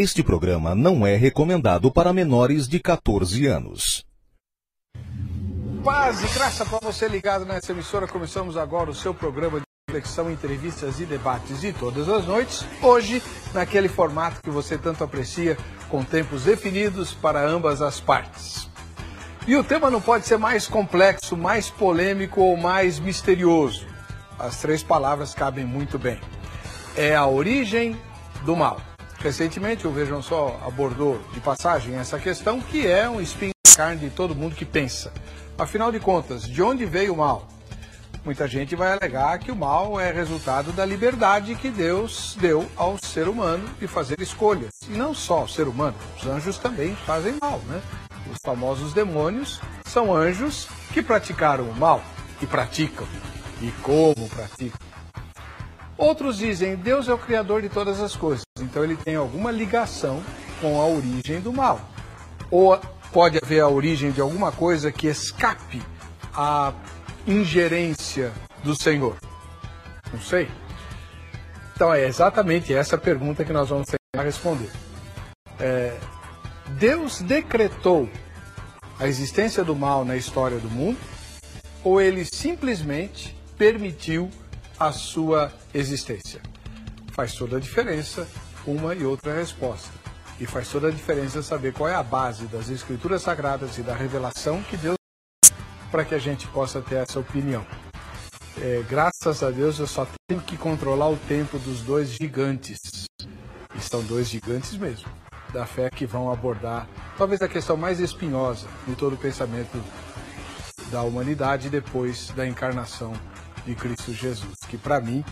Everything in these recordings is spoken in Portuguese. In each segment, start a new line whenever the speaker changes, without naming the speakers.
Este programa não é recomendado para menores de 14 anos.
Paz e graça para você ligado nessa emissora. Começamos agora o seu programa de reflexão, entrevistas e debates de todas as noites. Hoje, naquele formato que você tanto aprecia, com tempos definidos para ambas as partes. E o tema não pode ser mais complexo, mais polêmico ou mais misterioso. As três palavras cabem muito bem. É a origem do mal. Recentemente, o Vejam Só abordou de passagem essa questão, que é um espinho na carne de todo mundo que pensa. Afinal de contas, de onde veio o mal? Muita gente vai alegar que o mal é resultado da liberdade que Deus deu ao ser humano de fazer escolhas. E não só o ser humano, os anjos também fazem mal, né? Os famosos demônios são anjos que praticaram o mal, e praticam, e como praticam. Outros dizem, Deus é o criador de todas as coisas, então ele tem alguma ligação com a origem do mal. Ou pode haver a origem de alguma coisa que escape à ingerência do Senhor. Não sei. Então é exatamente essa pergunta que nós vamos tentar responder. Deus decretou a existência do mal na história do mundo, ou ele simplesmente permitiu a sua existência? Faz toda a diferença uma e outra resposta. E faz toda a diferença saber qual é a base das Escrituras Sagradas e da revelação que Deus dá para que a gente possa ter essa opinião. Graças a Deus eu só tenho que controlar o tempo dos dois gigantes. E são dois gigantes mesmo, da fé, que vão abordar talvez a questão mais espinhosa de todo o pensamento da humanidade depois da encarnação de Cristo Jesus, que para mim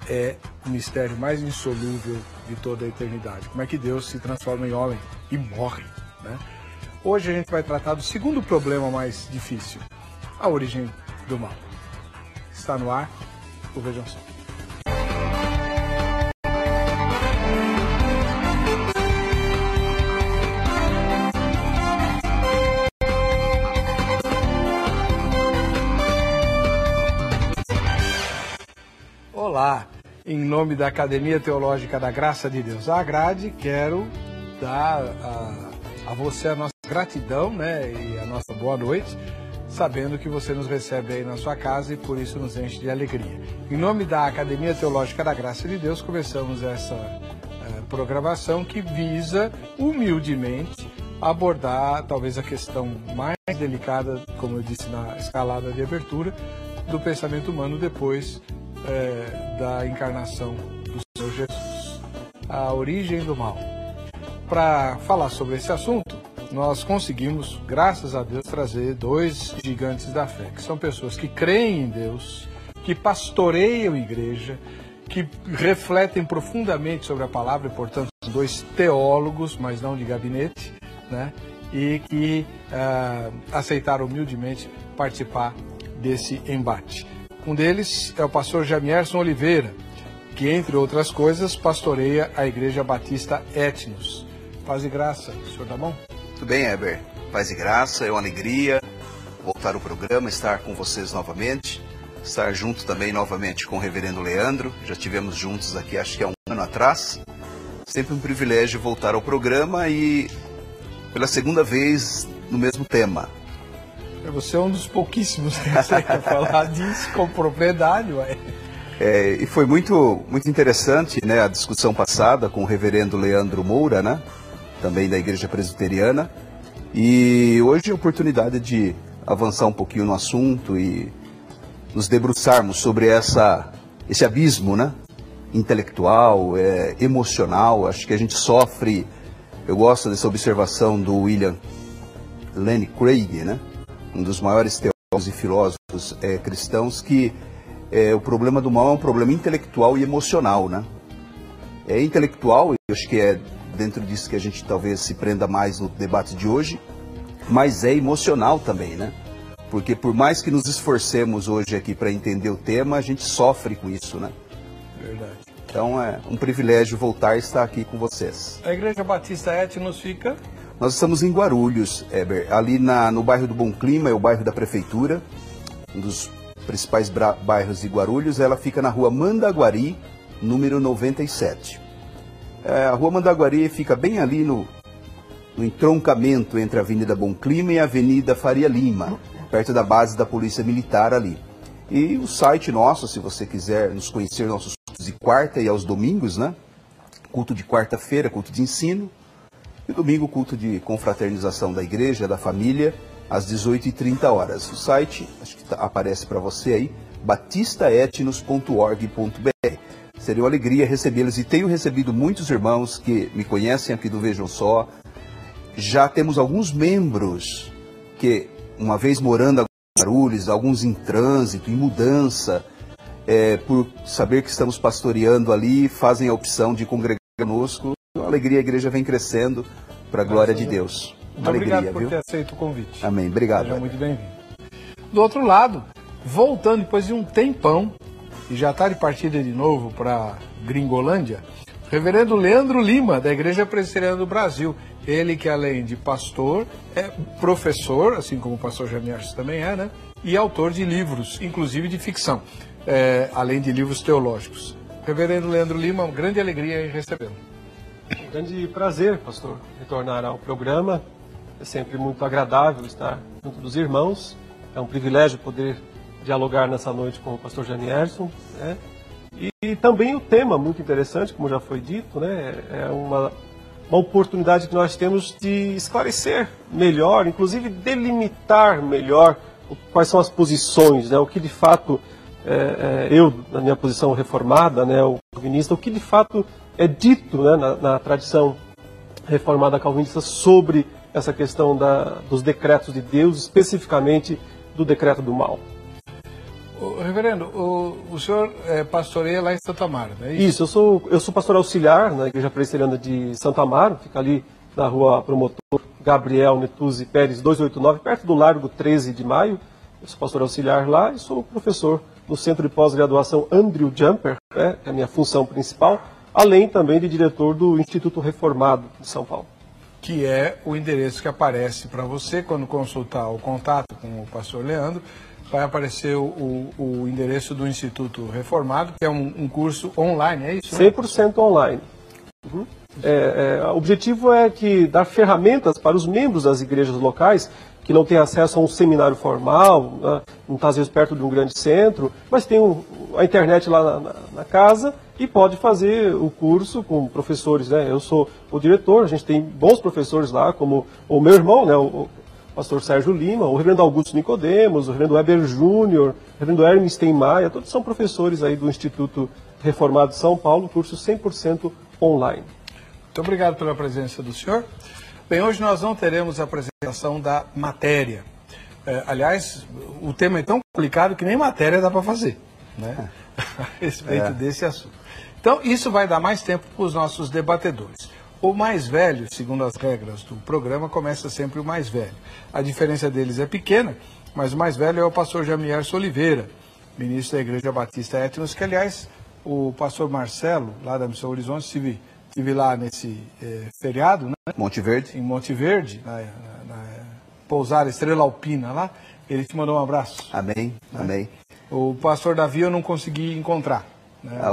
é o mistério mais insolúvel de toda a eternidade. Como é que Deus se transforma em homem e morre, né? Hoje a gente vai tratar do segundo problema mais difícil, a origem do mal. Está no ar o Vejam Só. Olá, em nome da Academia Teológica da Graça de Deus, a Grade, quero dar a você a nossa gratidão, né, e a nossa boa noite, sabendo que você nos recebe aí na sua casa e por isso nos enche de alegria. Em nome da Academia Teológica da Graça de Deus, começamos essa programação que visa humildemente abordar talvez a questão mais delicada, como eu disse na escalada de abertura, do pensamento humano depois da encarnação do Senhor Jesus, a origem do mal. Para falar sobre esse assunto, nós conseguimos, graças a Deus, trazer dois gigantes da fé, que são pessoas que creem em Deus, que pastoreiam a igreja, que refletem profundamente sobre a palavra, e portanto são dois teólogos, mas não de gabinete, né? E que aceitaram humildemente participar desse embate. Um deles é o pastor Jamierson Oliveira, que, entre outras coisas, pastoreia a Igreja Batista Etnos. Paz e graça, o senhor tá bom?
Tudo bem, Heber. Paz e graça, é uma alegria voltar ao programa, estar com vocês novamente, estar junto também novamente com o reverendo Leandro. Já estivemos juntos aqui, acho que há um ano atrás. Sempre um privilégio voltar ao programa e pela segunda vez no mesmo tema.
Você é um dos pouquíssimos que consegue falar disso com propriedade, ué.
E foi muito interessante, né, a discussão passada com o reverendo Leandro Moura, né, também da Igreja Presbiteriana. E hoje é a oportunidade de avançar um pouquinho no assunto e nos debruçarmos sobre esse abismo, né, intelectual, emocional. Acho que a gente sofre. Eu gosto dessa observação do William Lane Craig, né, um dos maiores teólogos e filósofos cristãos, que o problema do mal é um problema intelectual e emocional, né? É intelectual, eu acho que é dentro disso que a gente talvez se prenda mais no debate de hoje, mas é emocional também, né? Porque por mais que nos esforcemos hoje aqui para entender o tema, a gente sofre com isso, né?
Verdade.
Então é um privilégio voltar a estar aqui com vocês.
A Igreja Batista Etnos fica?
Nós estamos em Guarulhos, Heber, ali no bairro do Bom Clima, é o bairro da Prefeitura, um dos principais bairros de Guarulhos. Ela fica na rua Mandaguari, número 97. A Rua Mandaguari fica bem ali no entroncamento entre a Avenida Bom Clima e a Avenida Faria Lima, perto da base da Polícia Militar ali. E o site nosso, se você quiser nos conhecer, nossos cultos de quarta e aos domingos, né? Culto de quarta-feira, culto de ensino, e domingo, culto de confraternização da igreja, da família, às 18h30. O site, acho que aparece para você aí, batistaetnos.org.br. Seria uma alegria recebê-los, e tenho recebido muitos irmãos que me conhecem aqui do Vejam Só. Já temos alguns membros que, uma vez morando em Guarulhos, alguns em trânsito, em mudança, por saber que estamos pastoreando ali, fazem a opção de congregar conosco. Uma alegria, a igreja vem crescendo para a glória de Deus.
Muito obrigado por ter aceito o convite.
Amém, obrigado.
Seja muito bem-vindo. Do outro lado, voltando depois de um tempão, e já está de partida de novo para Gringolândia, o reverendo Leandro Lima, da Igreja Presbiteriana do Brasil. Ele que, além de pastor, é professor, assim como o pastor Jamierson também é, né? E autor de livros, inclusive de ficção, além de livros teológicos. Reverendo Leandro Lima, uma grande alegria em recebê-lo.
Um grande prazer, pastor, retornar ao programa. É sempre muito agradável estar junto dos irmãos. É um privilégio poder dialogar nessa noite com o pastor Jamierson, né? E também o tema muito interessante, como já foi dito, né? É uma oportunidade que nós temos de esclarecer melhor, inclusive delimitar melhor quais são as posições, né? O que de fato, eu, na minha posição reformada, né, o calvinista, o que de fato é dito, né, na tradição reformada calvinista sobre essa questão dos decretos de Deus, especificamente do decreto do mal.
Reverendo, o senhor pastoreia lá em Santo Amaro, não é
isso? Eu sou pastor auxiliar na Igreja Presbiteriana de Santo Amaro, fica ali na Rua Promotor Gabriel Netuzzi Pérez 289, perto do Largo 13 de Maio. Eu sou pastor auxiliar lá e sou professor no Centro de Pós-Graduação Andrew Jumper, né, que é a minha função principal, além também de diretor do Instituto Reformado de São Paulo.
Que é o endereço que aparece para você quando consultar o contato com o pastor Leandro. Vai aparecer o endereço do Instituto Reformado, que é um curso online, é isso?
100% online. Uhum. O objetivo é dar ferramentas para os membros das igrejas locais que não têm acesso a um seminário formal, né, não está às vezes perto de um grande centro, mas tem a internet lá na casa e pode fazer o curso com professores, né? Eu sou o diretor, a gente tem bons professores lá, como o meu irmão, né, o pastor Sérgio Lima, o reverendo Augusto Nicodemos, o reverendo Weber Júnior, o reverendo Hermes Maia, todos são professores aí do Instituto Reformado de São Paulo, curso 100% online.
Muito obrigado pela presença do senhor. Bem, hoje nós não teremos a apresentação da matéria. Aliás, o tema é tão complicado que nem matéria dá para fazer, né? A respeito desse assunto. Então, isso vai dar mais tempo para os nossos debatedores. O mais velho, segundo as regras do programa, começa sempre o mais velho. A diferença deles é pequena, mas o mais velho é o pastor Jamierson Oliveira, ministro da Igreja Batista Etnos, que, aliás, o pastor Marcelo, lá da Missão Horizonte, estive lá nesse feriado, né?
Monte Verde.
Em Monte Verde, na pousada Estrela Alpina lá. Ele te mandou um abraço.
Amém, né? Amém.
O pastor Davi eu não consegui encontrar.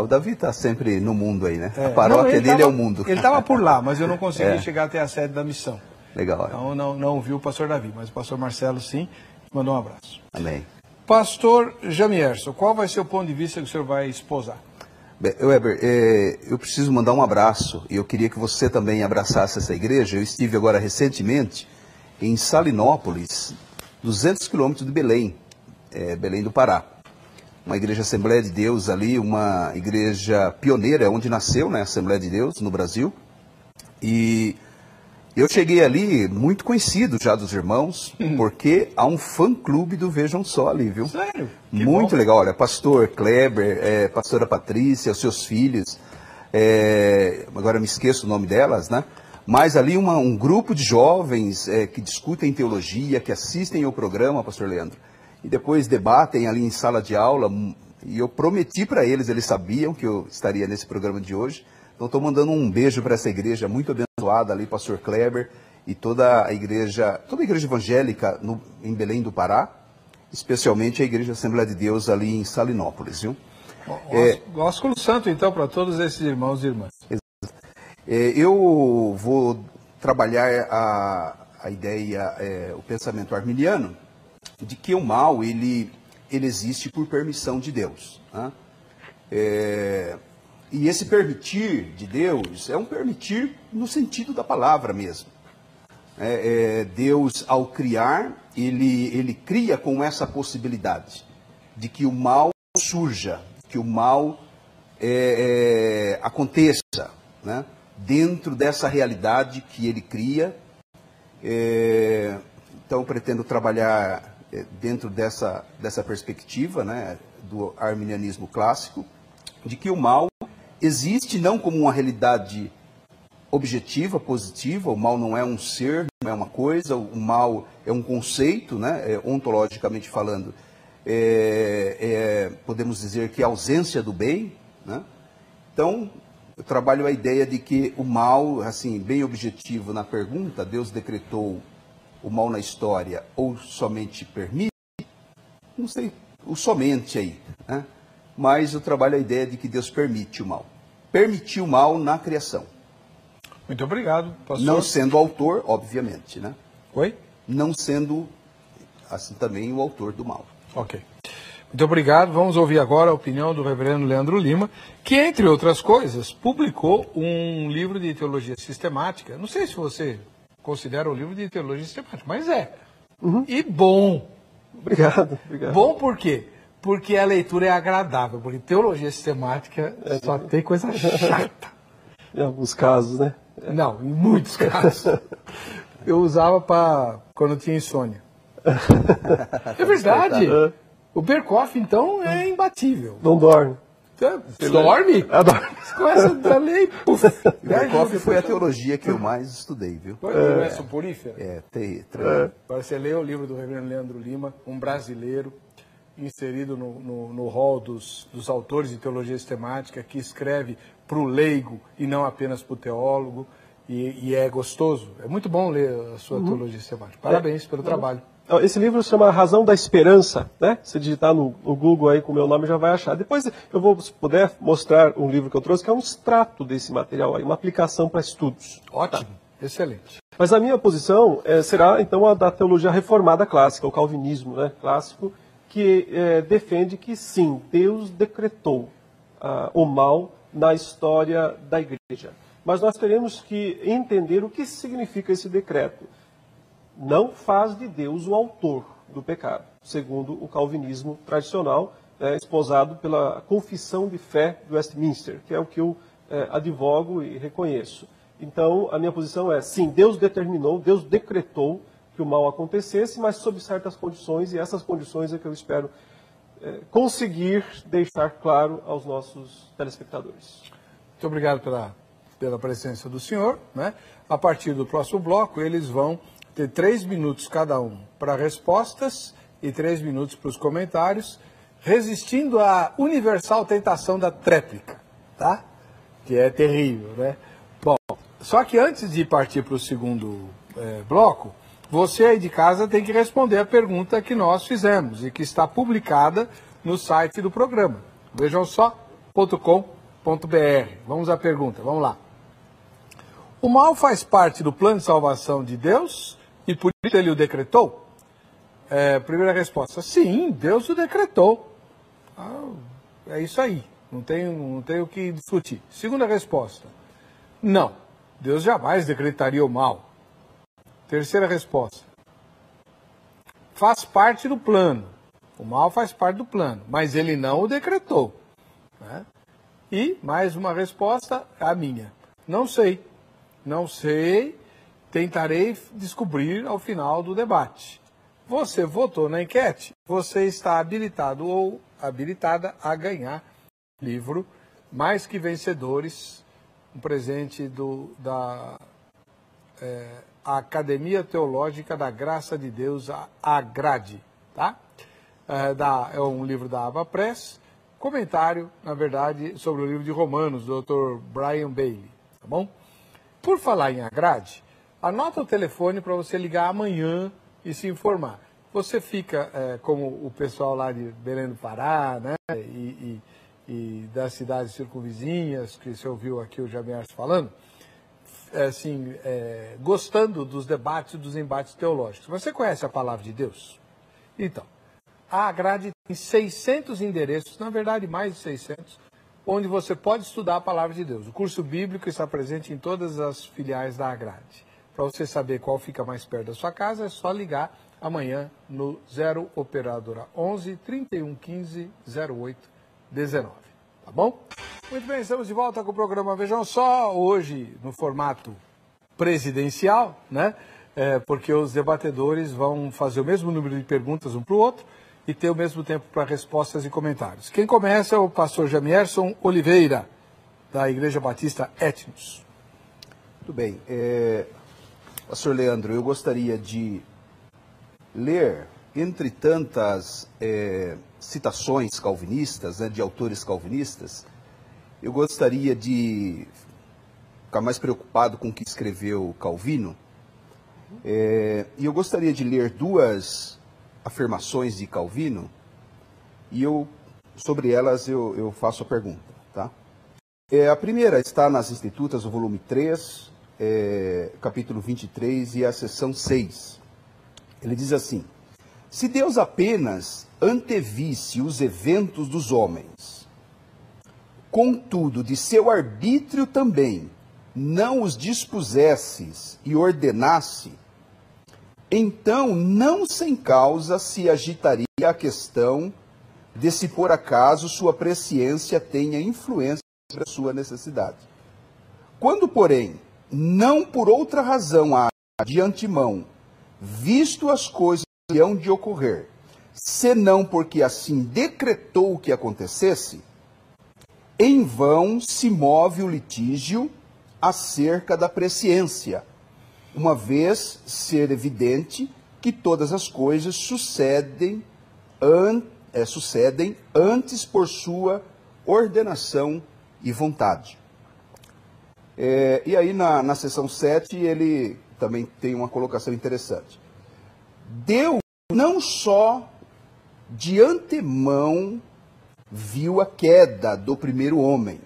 O Davi está sempre no mundo aí, né? A paróquia dele é o mundo.
Ele estava por lá, mas eu não consegui chegar até a sede da missão.
Legal.
Então não vi o pastor Davi, mas o pastor Marcelo sim, mandou um abraço.
Amém.
Pastor Jamierson, qual vai ser o ponto de vista que o senhor vai esposar?
Weber, eu preciso mandar um abraço, e eu queria que você também abraçasse essa igreja. Eu estive agora recentemente em Salinópolis, 200 quilômetros de Belém, Belém do Pará. Uma igreja Assembleia de Deus ali, uma igreja pioneira, onde nasceu, né, a Assembleia de Deus no Brasil. E eu cheguei ali muito conhecido já dos irmãos, porque há um fã-clube do Vejam Só ali, viu?
Sério?
Muito legal. Olha, pastor Kleber, pastora Patrícia, os seus filhos, agora me esqueço o nome delas, né? Mas ali um grupo de jovens que discutem teologia, que assistem ao programa, pastor Leandro, e depois debatem ali em sala de aula, e eu prometi para eles sabiam que eu estaria nesse programa de hoje. Então estou mandando um beijo para essa igreja muito abençoada ali, pastor Kleber, e toda a igreja evangélica em Belém do Pará, especialmente a Igreja Assembleia de Deus ali em Salinópolis, viu?
Ósculo santo, então, para todos esses irmãos e irmãs.
Eu vou trabalhar a ideia, o pensamento arminiano, de que o mal, ele existe por permissão de Deus, né? E esse permitir de Deus é um permitir no sentido da palavra mesmo. Deus, ao criar, ele cria com essa possibilidade de que o mal surja, que o mal aconteça, né? Dentro dessa realidade que ele cria. Então, pretendo trabalhar dentro dessa perspectiva, né, do arminianismo clássico, de que o mal existe não como uma realidade objetiva, positiva. O mal não é um ser, não é uma coisa, o mal é um conceito, né, ontologicamente falando. Podemos dizer que é a ausência do bem, né? Então, eu trabalho a ideia de que o mal, assim, bem objetivo na pergunta, Deus decretou o mal na história ou somente permite? Não sei, o somente aí, né? Mas eu trabalho a ideia de que Deus permite o mal. Permitiu o mal na criação.
Muito obrigado, pastor.
Não sendo autor, obviamente, né?
Oi?
Não sendo, assim, também o autor do mal.
Ok. Muito obrigado. Vamos ouvir agora a opinião do reverendo Leandro Lima, que, entre outras coisas, publicou um livro de teologia sistemática. Não sei se você considera o livro de teologia sistemática, mas é.
Uhum.
E bom.
Obrigado.
Bom por quê? Porque a leitura é agradável, porque teologia sistemática só tem coisa chata.
Em alguns casos, né?
Não, em muitos casos. Eu usava quando tinha insônia. É verdade. O Berkoff, então, é imbatível.
Não dorme.
Você dorme?
Adoro.
Você começa a ler e puf.
Berkoff foi a teologia que eu mais estudei, viu?
Não é soporífera?
Agora
você lê o livro do reverendo Leandro Lima, um brasileiro, inserido no hall dos autores de teologia sistemática, que escreve para o leigo e não apenas para o teólogo, e é gostoso. É muito bom ler a sua teologia sistemática. Parabéns pelo trabalho.
Esse livro se chama A Razão da Esperança, né? Se digitar no Google aí com o meu nome já vai achar. Depois eu vou, se puder, mostrar um livro que eu trouxe, que é um extrato desse material aí, uma aplicação para estudos.
Ótimo, excelente.
Mas a minha posição será, então, a da teologia reformada clássica, o calvinismo, né, clássico, que defende que, sim, Deus decretou o mal na história da igreja. Mas nós teremos que entender o que significa esse decreto. Não faz de Deus o autor do pecado, segundo o calvinismo tradicional, esposado pela Confissão de Fé de Westminster, que é o que eu advogo e reconheço. Então, a minha posição é, sim, Deus determinou, Deus decretou que o mal acontecesse, mas sob certas condições, e essas condições é que eu espero conseguir deixar claro aos nossos telespectadores.
Muito obrigado pela presença do senhor, né? A partir do próximo bloco, eles vão ter 3 minutos cada um para respostas e 3 minutos para os comentários, resistindo à universal tentação da tréplica, tá? Que é terrível, né? Bom, só que antes de partir para o segundo bloco, você aí de casa tem que responder a pergunta que nós fizemos e que está publicada no site do programa. Vejam só, .com.br. Vamos à pergunta, vamos lá. O mal faz parte do plano de salvação de Deus e por isso ele o decretou? Primeira resposta, sim, Deus o decretou. É isso aí, não tem o que discutir. Segunda resposta, não, Deus jamais decretaria o mal. Terceira resposta, faz parte do plano. O mal faz parte do plano, mas ele não o decretou, né? E mais uma resposta, a minha. Não sei, tentarei descobrir ao final do debate. Você votou na enquete, você está habilitado ou habilitada a ganhar livro Mais que Vencedores, um presente da Academia Teológica da Graça de Deus, a AGRADE, tá? É um livro da Ava Press, comentário, na verdade, sobre o livro de Romanos, do Dr. Brian Bailey, tá bom? Por falar em AGRADE, anota o telefone para você ligar amanhã e se informar. Você fica, como o pessoal lá de Belém do Pará, né, e das cidades circunvizinhas, que você ouviu aqui o Jamiarce falando, assim, gostando dos debates e dos embates teológicos. Você conhece a palavra de Deus? Então, a grade tem 600 endereços, na verdade mais de 600, onde você pode estudar a palavra de Deus. O curso bíblico está presente em todas as filiais da grade. Para você saber qual fica mais perto da sua casa, é só ligar amanhã no 0 operadora 11 31 15 08 19. Tá bom? Muito bem, estamos de volta com o programa Vejam Só, hoje no formato presidencial, né? Porque os debatedores vão fazer o mesmo número de perguntas um para o outro e ter o mesmo tempo para respostas e comentários. Quem começa é o pastor Jamierson Oliveira, da Igreja Batista Etnos.
Muito bem. Pastor Leandro, eu gostaria de ler, entre tantas citações calvinistas, né, de autores calvinistas, eu gostaria de ficar mais preocupado com o que escreveu Calvino, e eu gostaria de ler duas afirmações de Calvino, e sobre elas eu faço a pergunta. Tá? A primeira está nas Institutas, o volume 3, capítulo 23 e a seção 6. Ele diz assim: se Deus apenas antevisse os eventos dos homens, contudo de seu arbítrio também não os dispusesses e ordenasse, então não sem causa se agitaria a questão de se por acaso sua presciência tenha influência sobre a sua necessidade. Quando, porém, não por outra razão há de antemão visto as coisas que hão de ocorrer, senão porque assim decretou que acontecesse, em vão se move o litígio acerca da presciência, uma vez ser evidente que todas as coisas sucedem antes por sua ordenação e vontade. E aí na seção 7 ele também tem uma colocação interessante. Deus não só de antemão viu a queda do primeiro homem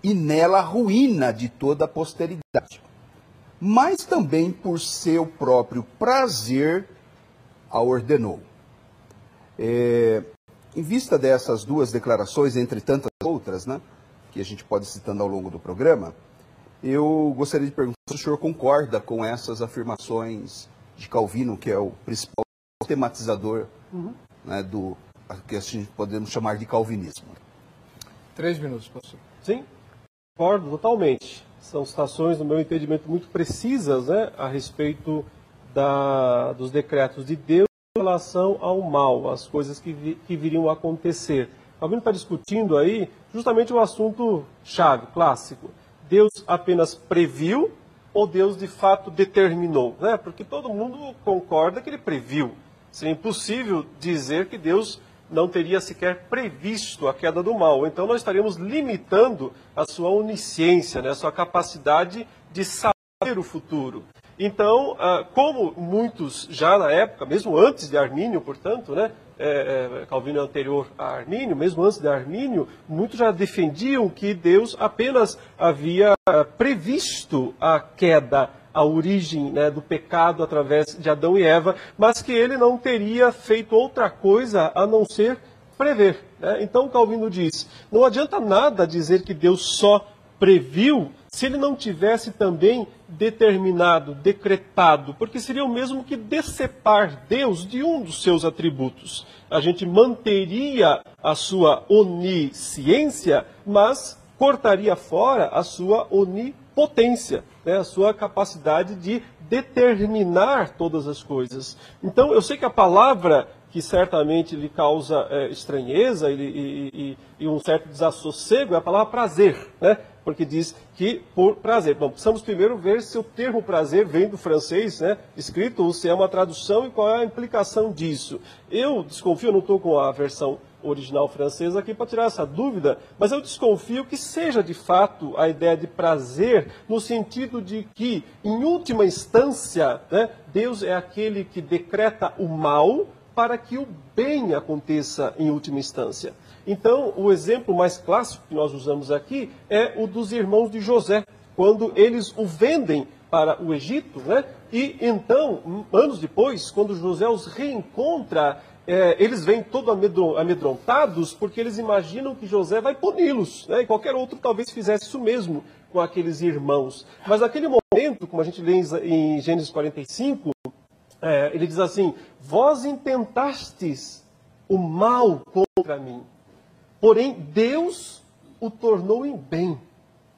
e nela a ruína de toda a posteridade, mas também por seu próprio prazer a ordenou. Em vista dessas duas declarações, entre tantas outras, né, que a gente pode ir citando ao longo do programa, eu gostaria de perguntar se o senhor concorda com essas afirmações de Calvino, que é o principal tematizador, né, do que a gente podemos chamar de calvinismo.
3 minutos, pastor.
Sim, concordo totalmente. São citações, no meu entendimento, muito precisas, né, a respeito dos decretos de Deus em relação ao mal, as coisas que viriam a acontecer. Calvino está discutindo aí justamente um assunto chave, clássico. Deus apenas previu ou Deus de fato determinou? Né? Porque todo mundo concorda que ele previu. Seria impossível dizer que Deus não teria sequer previsto a queda do mal. Então nós estaríamos limitando a sua onisciência, né? A sua capacidade de saber o futuro. Então, como muitos já na época, mesmo antes de Armínio, portanto, né? Calvino é anterior a Armínio, mesmo antes de Armínio, muitos já defendiam que Deus apenas havia previsto a queda, a origem, né, do pecado através de Adão e Eva, mas que ele não teria feito outra coisa a não ser prever. Né? Então Calvino diz, não adianta nada dizer que Deus só previu se ele não tivesse também determinado, decretado, porque seria o mesmo que decepar Deus de um dos seus atributos. A gente manteria a sua onisciência, mas cortaria fora a sua onipotência, né? A sua capacidade de determinar todas as coisas. Então, eu sei que a palavra que certamente lhe causa estranheza e um certo desassossego é a palavra prazer, né? Porque diz que por prazer. Bom, precisamos primeiro ver se o termo prazer vem do francês, né, escrito, ou se é uma tradução e qual é a implicação disso. Eu desconfio, não estou com a versão original francesa aqui para tirar essa dúvida, mas eu desconfio que seja de fato a ideia de prazer, no sentido de que, em última instância, né, Deus é aquele que decreta o mal para que o bem aconteça em última instância. Então, o exemplo mais clássico que nós usamos aqui é o dos irmãos de José. quando eles o vendem para o Egito, né? E então, anos depois, quando José os reencontra, eles vêm todos amedrontados, porque eles imaginam que José vai puni-los, né? E qualquer outro talvez fizesse isso mesmo com aqueles irmãos. Mas naquele momento, como a gente lê em Gênesis 45, ele diz assim: vós intentastes o mal contra mim, porém Deus o tornou em bem,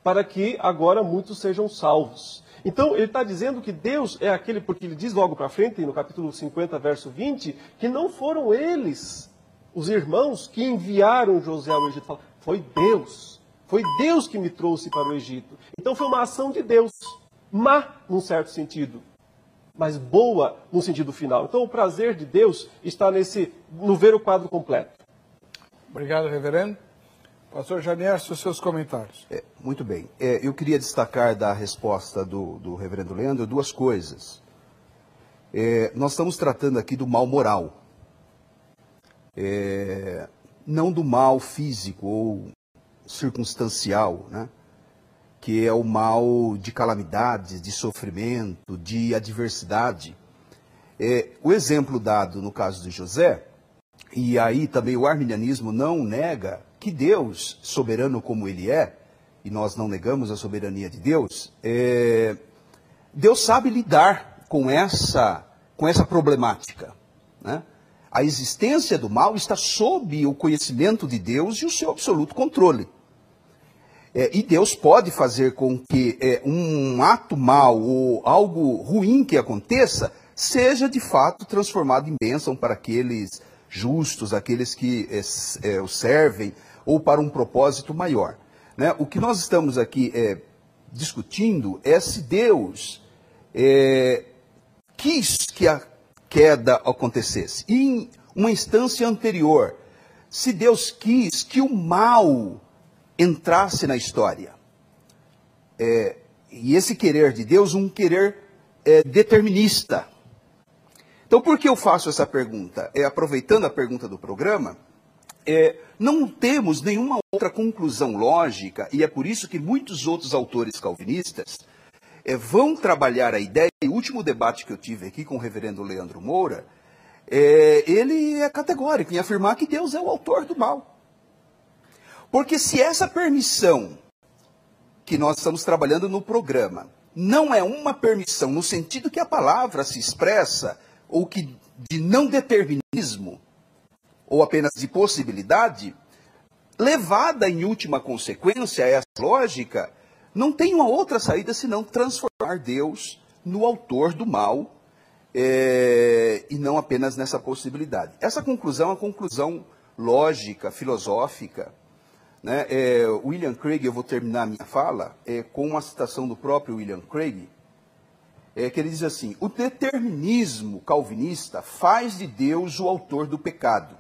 para que agora muitos sejam salvos. Então, ele está dizendo que Deus é aquele, porque ele diz logo para frente, no capítulo 50, verso 20, que não foram eles, os irmãos, que enviaram José ao Egito. Foi Deus que me trouxe para o Egito. Então, foi uma ação de Deus, má, num certo sentido, mas boa no sentido final. Então, o prazer de Deus está no ver o quadro completo.
Obrigado, reverendo. Pastor Janier, os seus comentários.
Muito bem. Eu queria destacar da resposta do reverendo Leandro duas coisas. Nós estamos tratando aqui do mal moral. Não do mal físico ou circunstancial, né? Que é o mal de calamidades, de sofrimento, de adversidade. O exemplo dado no caso de José, e aí também o arminianismo não nega que Deus, soberano como Ele é, e nós não negamos a soberania de Deus, Deus sabe lidar com essa problemática, né? A existência do mal está sob o conhecimento de Deus e o seu absoluto controle. E Deus pode fazer com que um ato mal ou algo ruim que aconteça seja de fato transformado em bênção para aqueles justos, aqueles que o servem, ou para um propósito maior, né? O que nós estamos aqui discutindo é se Deus quis que a queda acontecesse. E em uma instância anterior, se Deus quis que o mal entrasse na história. E esse querer de Deus, um querer determinista. Então, por que eu faço essa pergunta? Aproveitando a pergunta do programa, não temos nenhuma outra conclusão lógica, e é por isso que muitos outros autores calvinistas vão trabalhar a ideia, e o último debate que eu tive aqui com o reverendo Leandro Moura, ele é categórico em afirmar que Deus é o autor do mal. Porque se essa permissão que nós estamos trabalhando no programa não é uma permissão no sentido que a palavra se expressa, ou que de não determinismo, ou apenas de possibilidade, levada em última consequência a essa lógica, não tem uma outra saída senão transformar Deus no autor do mal, e não apenas nessa possibilidade. Essa conclusão é uma conclusão lógica, filosófica, né? William Craig, eu vou terminar a minha fala com uma citação do próprio William Craig, que ele diz assim: o determinismo calvinista faz de Deus o autor do pecado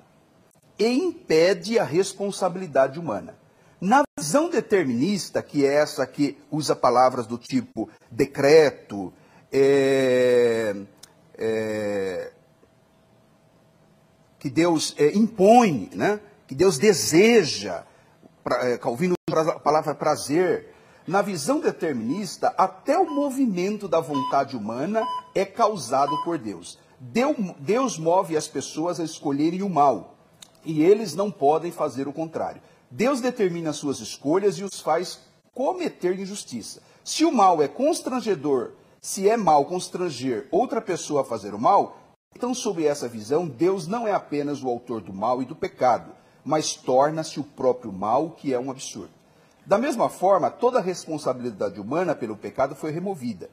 e impede a responsabilidade humana. Na visão determinista, que é essa que usa palavras do tipo decreto, que Deus impõe, né? Que Deus deseja, Calvino usa a palavra prazer. Na visão determinista, até o movimento da vontade humana é causado por Deus. Deus move as pessoas a escolherem o mal, e eles não podem fazer o contrário. Deus determina as suas escolhas e os faz cometer injustiça. Se o mal é constrangedor, se é mal constranger outra pessoa a fazer o mal, então, sob essa visão, Deus não é apenas o autor do mal e do pecado, mas torna-se o próprio mal, que é um absurdo. Da mesma forma, toda a responsabilidade humana pelo pecado foi removida,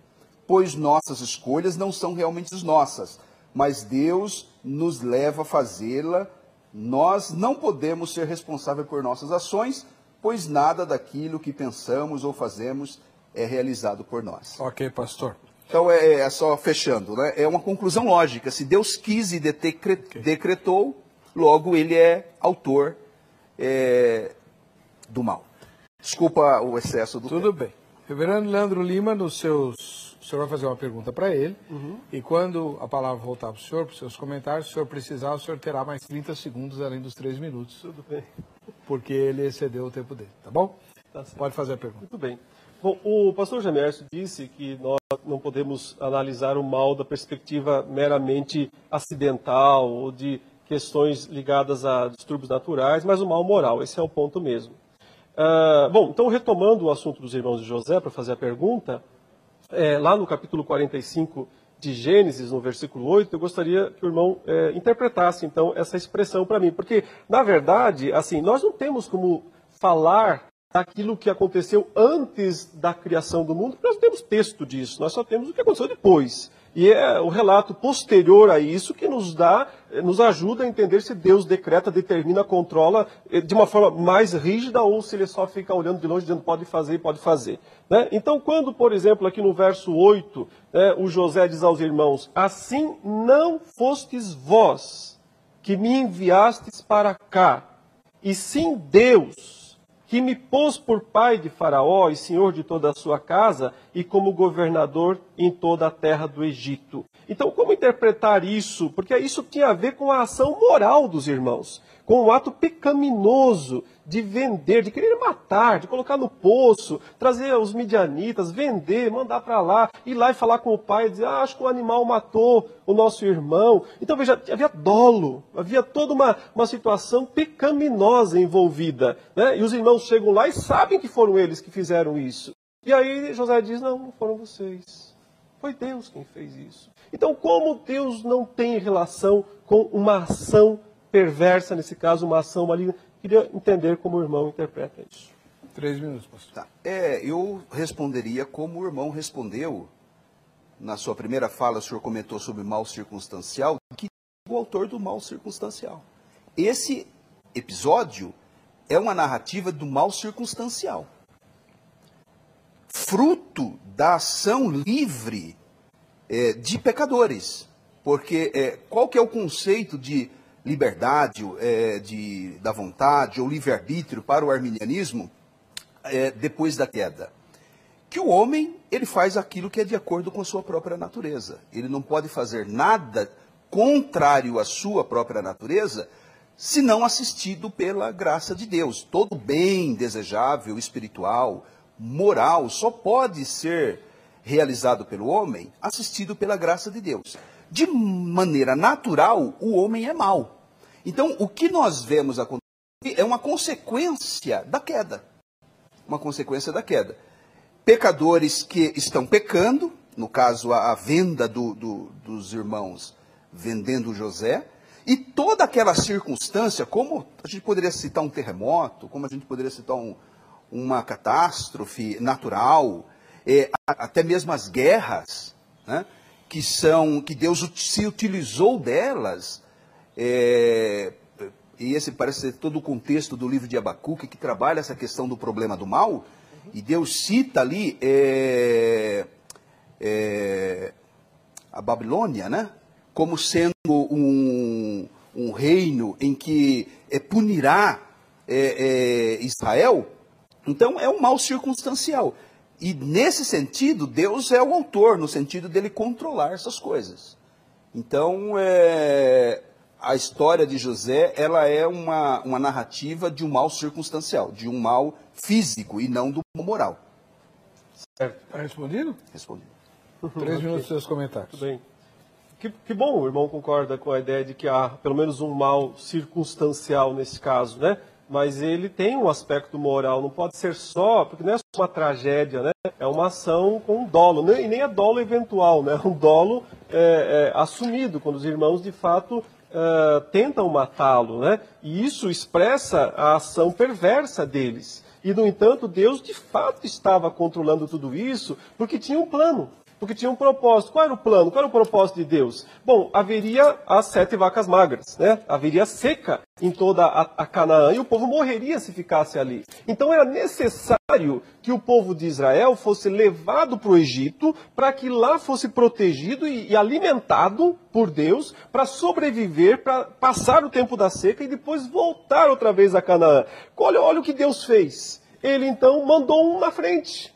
pois nossas escolhas não são realmente nossas, mas Deus nos leva a fazê-la. Nós não podemos ser responsáveis por nossas ações, pois nada daquilo que pensamos ou fazemos é realizado por nós.
Ok, pastor.
Então, só fechando, né? É uma conclusão lógica. Se Deus quis e decretou, logo ele é autor do mal. Desculpa o excesso do
Tudo
tempo.
bem. Reverendo Leandro Lima, o senhor vai fazer uma pergunta para ele, e quando a palavra voltar para o senhor, para os seus comentários, se o senhor precisar, o senhor terá mais 30 segundos além dos 3 minutos.
Tudo bem.
Porque ele excedeu o tempo dele, tá bom?
Tá certo.
Pode fazer a pergunta.
Muito bem. Bom, o pastor Jamércio disse que nós não podemos analisar o mal da perspectiva meramente acidental ou de questões ligadas a distúrbios naturais, mas o mal moral, esse é o ponto mesmo. Bom, então retomando o assunto dos irmãos de José, para fazer a pergunta, lá no capítulo 45 de Gênesis, no versículo 8, eu gostaria que o irmão interpretasse então essa expressão para mim, porque na verdade, assim, nós não temos como falar daquilo que aconteceu antes da criação do mundo, porque nós não temos texto disso, nós só temos o que aconteceu depois. E é o relato posterior a isso que nos ajuda a entender se Deus decreta, determina, controla de uma forma mais rígida ou se ele só fica olhando de longe dizendo pode fazer. Né? Então, quando, por exemplo, aqui no verso 8, o José diz aos irmãos, assim não fostes vós que me enviastes para cá, e sim Deus, que me pôs por pai de Faraó e senhor de toda a sua casa e como governador em toda a terra do Egito. Então, como interpretar isso? Porque isso tinha a ver com a ação moral dos irmãos, com o ato pecaminoso de vender, de querer matar, de colocar no poço, trazer os midianitas, vender, mandar para lá, ir lá e falar com o pai, dizer, acho que o animal matou o nosso irmão. Então, veja, havia dolo, havia toda uma situação pecaminosa envolvida. Né? E os irmãos chegam lá e sabem que foram eles que fizeram isso. E aí José diz, não foram vocês. Foi Deus quem fez isso. Então, como Deus não tem relação com uma ação perversa, nesse caso, uma ação maligna, queria entender como o irmão interpreta isso.
3 minutos, pastor.
Tá. Eu responderia como o irmão respondeu. Na sua primeira fala, o senhor comentou sobre mal circunstancial, que é o autor do mal circunstancial. Esse episódio é uma narrativa do mal circunstancial. Fruto da ação livre de pecadores. Porque qual que é o conceito de liberdade, da vontade ou livre-arbítrio para o arminianismo depois da queda? Que o homem, ele faz aquilo que é de acordo com a sua própria natureza. Ele não pode fazer nada contrário à sua própria natureza, se não assistido pela graça de Deus. Todo bem desejável, espiritual, moral, só pode ser realizado pelo homem assistido pela graça de Deus. De maneira natural, o homem é mau. Então, o que nós vemos acontecer é uma consequência da queda. Uma consequência da queda. Pecadores que estão pecando, no caso a venda dos irmãos vendendo José, e toda aquela circunstância, como a gente poderia citar um terremoto, como a gente poderia citar uma catástrofe natural, até mesmo as guerras, né, que Deus se utilizou delas, e esse parece ser todo o contexto do livro de Abacuque, que trabalha essa questão do problema do mal, e Deus cita ali a Babilônia, né, como sendo um reino em que punirá Israel. Então é um mal circunstancial. E nesse sentido, Deus é o autor, no sentido dele controlar essas coisas. Então, a história de José, ela é uma narrativa de um mal circunstancial, de um mal físico e não do mal moral.
Certo. Está respondido?
Respondido.
3 minutos seus comentários.
Tudo bem. Que bom, o irmão concorda com a ideia de que há pelo menos um mal circunstancial nesse caso, né? Mas ele tem um aspecto moral, não pode ser só, porque não é só uma tragédia, né? É uma ação com um dolo, e nem é dolo eventual, né? É um dolo assumido, quando os irmãos de fato tentam matá-lo, né? E isso expressa a ação perversa deles. E, no entanto, Deus de fato estava controlando tudo isso, porque tinha um plano. Porque tinha um propósito. Qual era o plano? Qual era o propósito de Deus? Bom, haveria as 7 vacas magras, né? Haveria seca em toda a Canaã e o povo morreria se ficasse ali. Então era necessário que o povo de Israel fosse levado para o Egito para que lá fosse protegido e alimentado por Deus para sobreviver, para passar o tempo da seca e depois voltar outra vez a Canaã. Olha o que Deus fez. Ele então mandou um na frente.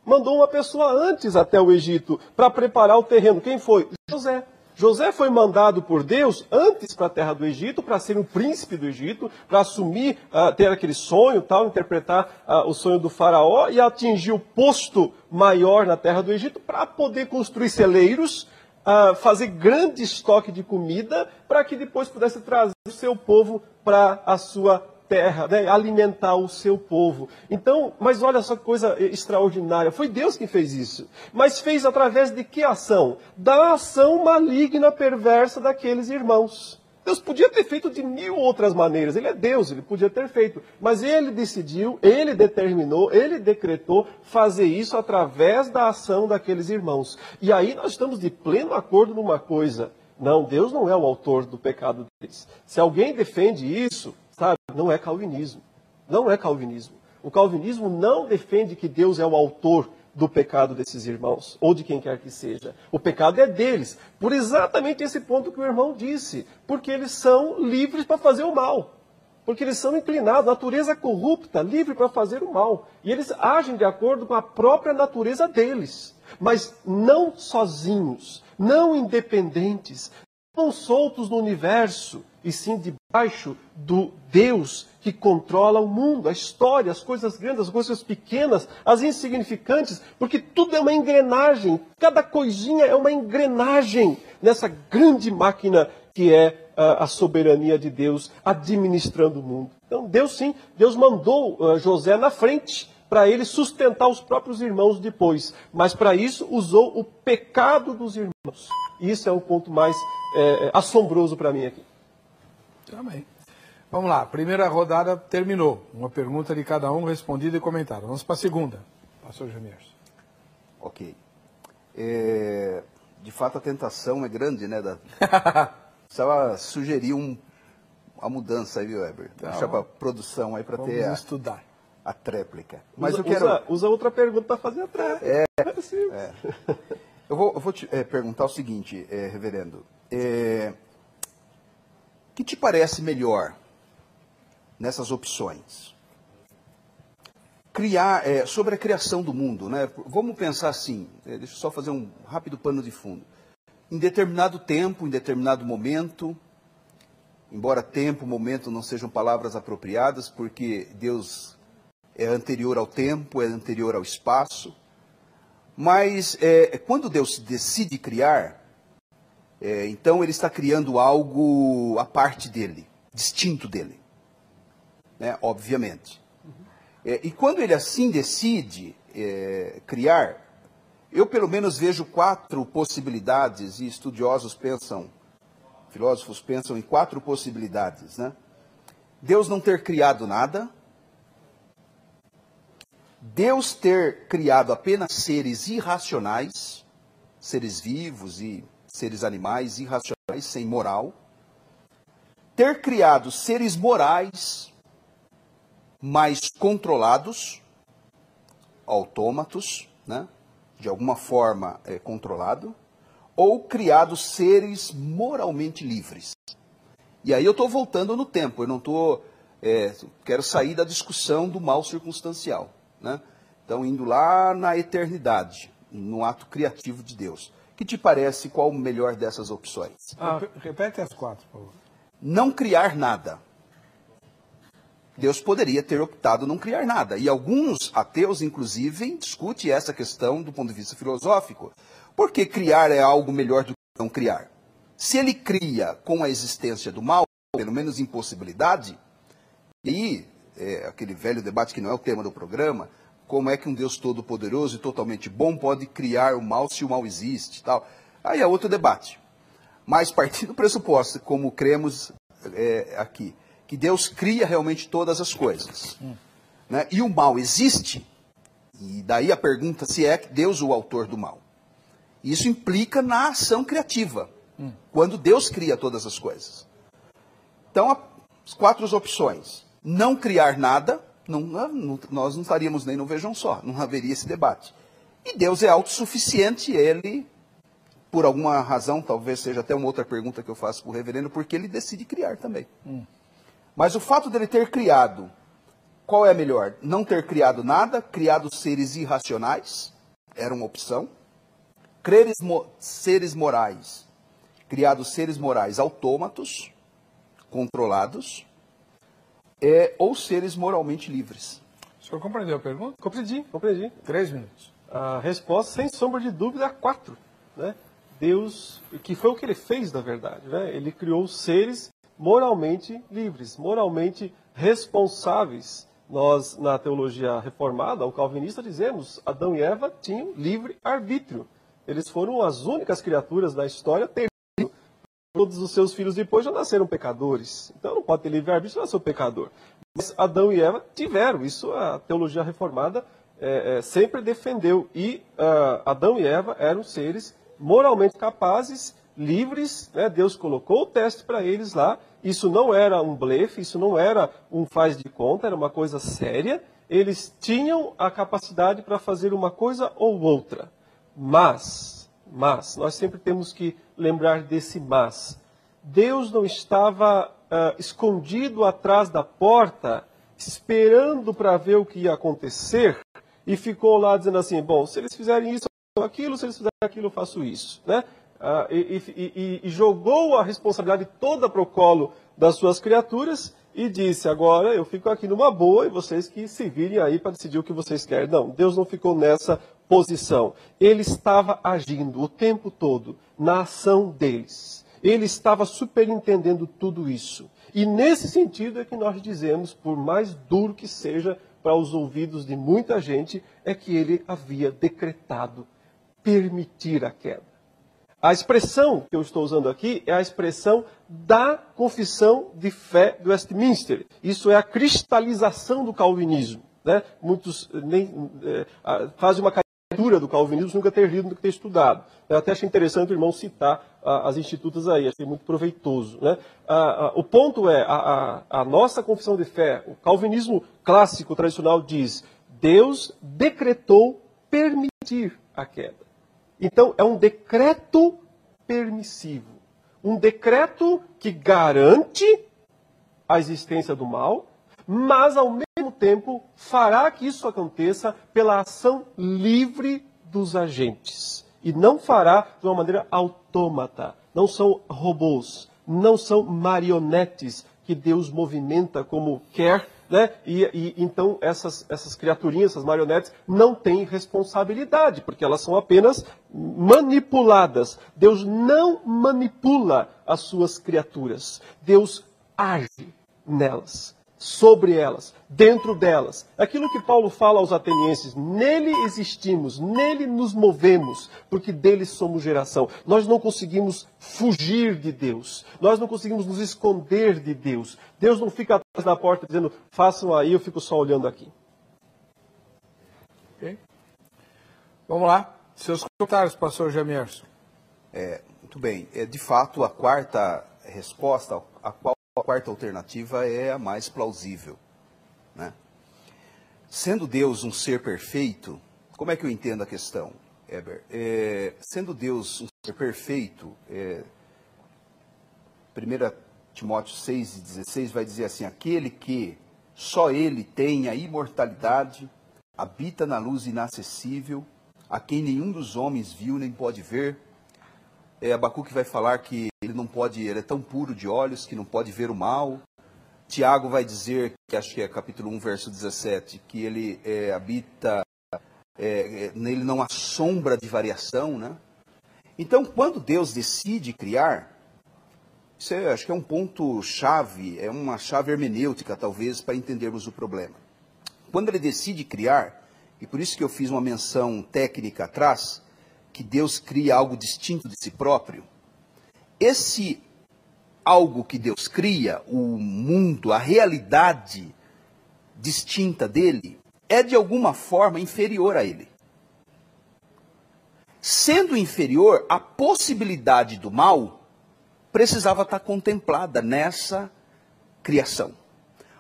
Mandou uma pessoa antes até o Egito para preparar o terreno. Quem foi? José. José foi mandado por Deus antes para a terra do Egito, para ser um príncipe do Egito, para assumir, ter aquele sonho, tal, interpretar o sonho do faraó e atingir o posto maior na terra do Egito para poder construir celeiros, fazer grande estoque de comida, para que depois pudesse trazer o seu povo para a sua terra, né? Alimentar o seu povo. Então, mas olha só que coisa extraordinária, foi Deus quem fez isso. Mas fez através de que ação? Da ação maligna, perversa daqueles irmãos. Deus podia ter feito de 1000 outras maneiras, ele é Deus, ele podia ter feito. Mas ele decidiu, ele determinou, ele decretou fazer isso através da ação daqueles irmãos. E aí nós estamos de pleno acordo numa coisa. Não, Deus não é o autor do pecado deles. Se alguém defende isso, sabe, não é calvinismo. Não é calvinismo. O calvinismo não defende que Deus é o autor do pecado desses irmãos, ou de quem quer que seja. O pecado é deles, por exatamente esse ponto que o irmão disse, porque eles são livres para fazer o mal, porque eles são inclinados, natureza corrupta, livre para fazer o mal, e eles agem de acordo com a própria natureza deles, mas não sozinhos, não independentes, não soltos no universo, e sim debaixo do Deus que controla o mundo, a história, as coisas grandes, as coisas pequenas, as insignificantes, porque tudo é uma engrenagem, cada coisinha é uma engrenagem nessa grande máquina que é a soberania de Deus administrando o mundo. Então Deus sim, Deus mandou José na frente para ele sustentar os próprios irmãos depois, mas para isso usou o pecado dos irmãos. E isso é o ponto mais assombroso para mim aqui.
Também. Vamos lá, a primeira rodada terminou. Uma pergunta de cada um, respondida e comentada. Vamos para a segunda. Pastor Janier.
Ok. De fato, a tentação é grande, né? Precisava sugerir uma mudança aí, viu, Weber? Deixa para produção aí para ter
estudar
a tréplica.
Mas usa outra pergunta para fazer a tréplica.
Eu vou te perguntar o seguinte, reverendo. O que te parece melhor nessas opções? Sobre a criação do mundo, né? Vamos pensar assim, deixa eu só fazer um rápido pano de fundo. Em determinado tempo, em determinado momento, embora tempo, momento não sejam palavras apropriadas, porque Deus é anterior ao tempo, é anterior ao espaço, mas quando Deus decide criar, então ele está criando algo à parte dele, distinto dele, né? Obviamente. E quando ele assim decide criar, eu pelo menos vejo 4 possibilidades, e filósofos pensam em 4 possibilidades, né? Deus não ter criado nada, Deus ter criado apenas seres irracionais, seres vivos e seres animais irracionais, sem moral, ter criado seres morais, mais controlados, autômatos, né? De alguma forma controlado, ou criado seres moralmente livres. E aí eu estou voltando no tempo, eu não estou, quero sair da discussão do mal circunstancial, né? Então indo lá na eternidade, no ato criativo de Deus. Que te parece qual o melhor dessas opções?
Repete as 4, por favor.
Não criar nada. Deus poderia ter optado não criar nada. E alguns ateus, inclusive, discutem essa questão do ponto de vista filosófico. Por que criar é algo melhor do que não criar? Se ele cria com a existência do mal, pelo menos impossibilidade, e aquele velho debate que não é o tema do programa, como é que um Deus todo-poderoso e totalmente bom pode criar o mal se o mal existe, tal. Aí é outro debate. Mas partindo do pressuposto, como cremos aqui, que Deus cria realmente todas as coisas, né? E o mal existe, e daí a pergunta se é Deus o autor do mal. Isso implica na ação criativa, quando Deus cria todas as coisas. Então, as 4 opções. Não criar nada, nós não estaríamos nem no Vejam Só, não haveria esse debate. E Deus é autossuficiente, ele, por alguma razão, talvez seja até uma outra pergunta que eu faço para o reverendo, porque ele decide criar também. Mas o fato dele ter criado, qual é melhor? Não ter criado nada, criado seres irracionais, era uma opção. Seres morais, criados seres morais autômatos, controlados, ou seres moralmente livres.
O senhor compreendeu a pergunta?
Compreendi.
3 minutos.
A resposta, sem sombra de dúvida, é 4. Né? Deus, que foi o que ele fez, na verdade. Né? Ele criou seres moralmente livres, moralmente responsáveis. Nós, na teologia reformada, o calvinista, dizemos Adão e Eva tinham livre arbítrio. Eles foram as únicas criaturas da história terrível. Todos os seus filhos depois já nasceram pecadores. Então não pode ter livre arbítrio se nasceu pecador. Mas Adão e Eva tiveram. Isso a teologia reformada sempre defendeu. E Adão e Eva eram seres moralmente capazes, livres. Né? Deus colocou o teste para eles lá. Isso não era um blefe, isso não era um faz de conta, era uma coisa séria. Eles tinham a capacidade para fazer uma coisa ou outra. Mas, nós sempre temos que lembrar desse mas. Deus não estava escondido atrás da porta, esperando para ver o que ia acontecer, e ficou lá dizendo assim, bom, se eles fizerem isso, eu faço aquilo, se eles fizerem aquilo, eu faço isso. Né? E jogou a responsabilidade toda para o colo das suas criaturas e disse, agora eu fico aqui numa boa e vocês que se virem aí para decidir o que vocês querem. Não, Deus não ficou nessa posição. Ele estava agindo o tempo todo na ação deles. Ele estava superintendendo tudo isso. E nesse sentido é que nós dizemos, por mais duro que seja para os ouvidos de muita gente, é que ele havia decretado permitir a queda. A expressão que eu estou usando aqui é a expressão da confissão de fé do Westminster. Isso é a cristalização do calvinismo. Né? Muitos fazem uma caricatura do calvinismo, nunca ter lido, nunca ter estudado. Eu até achei interessante o irmão citar as institutas aí, achei muito proveitoso. Né? O ponto é, a nossa confissão de fé, o calvinismo clássico, tradicional, diz, Deus decretou permitir a queda. Então, é um decreto permissivo. Um decreto que garante a existência do mal, mas, ao mesmo tempo, fará que isso aconteça pela ação livre dos agentes. E não fará de uma maneira autômata. Não são robôs, não são marionetes que Deus movimenta como quer, né? E então essas criaturinhas, essas marionetes, não têm responsabilidade, porque elas são apenas manipuladas. Deus não manipula as suas criaturas. Deus age nelas, sobre elas, dentro delas. Aquilo que Paulo fala aos atenienses, nele existimos, nele nos movemos, porque dele somos geração. Nós não conseguimos fugir de Deus, nós não conseguimos nos esconder de Deus. Deus não fica atrás da porta dizendo, façam aí, eu fico só olhando aqui.
Okay. Vamos lá, seus comentários, pastor Jamierson.
Muito bem, de fato a quarta resposta, a quarta alternativa é a mais plausível. Né? Sendo Deus um ser perfeito, como é que eu entendo a questão, Heber? Sendo Deus um ser perfeito, 1 Timóteo 6,16 vai dizer assim, aquele que só ele tem a imortalidade, habita na luz inacessível, a quem nenhum dos homens viu nem pode ver. Abacuque vai falar que ele é tão puro de olhos que não pode ver o mal. Tiago vai dizer, que acho que é capítulo 1, verso 17, que ele habita, nele não há sombra de variação. Né? Então, quando Deus decide criar, isso acho que é um ponto-chave, é uma chave hermenêutica, talvez, para entendermos o problema. Quando ele decide criar, e por isso que eu fiz uma menção técnica atrás, que Deus cria algo distinto de si próprio, esse algo que Deus cria, o mundo, a realidade distinta dele, é de alguma forma inferior a ele. Sendo inferior, a possibilidade do mal precisava estar contemplada nessa criação.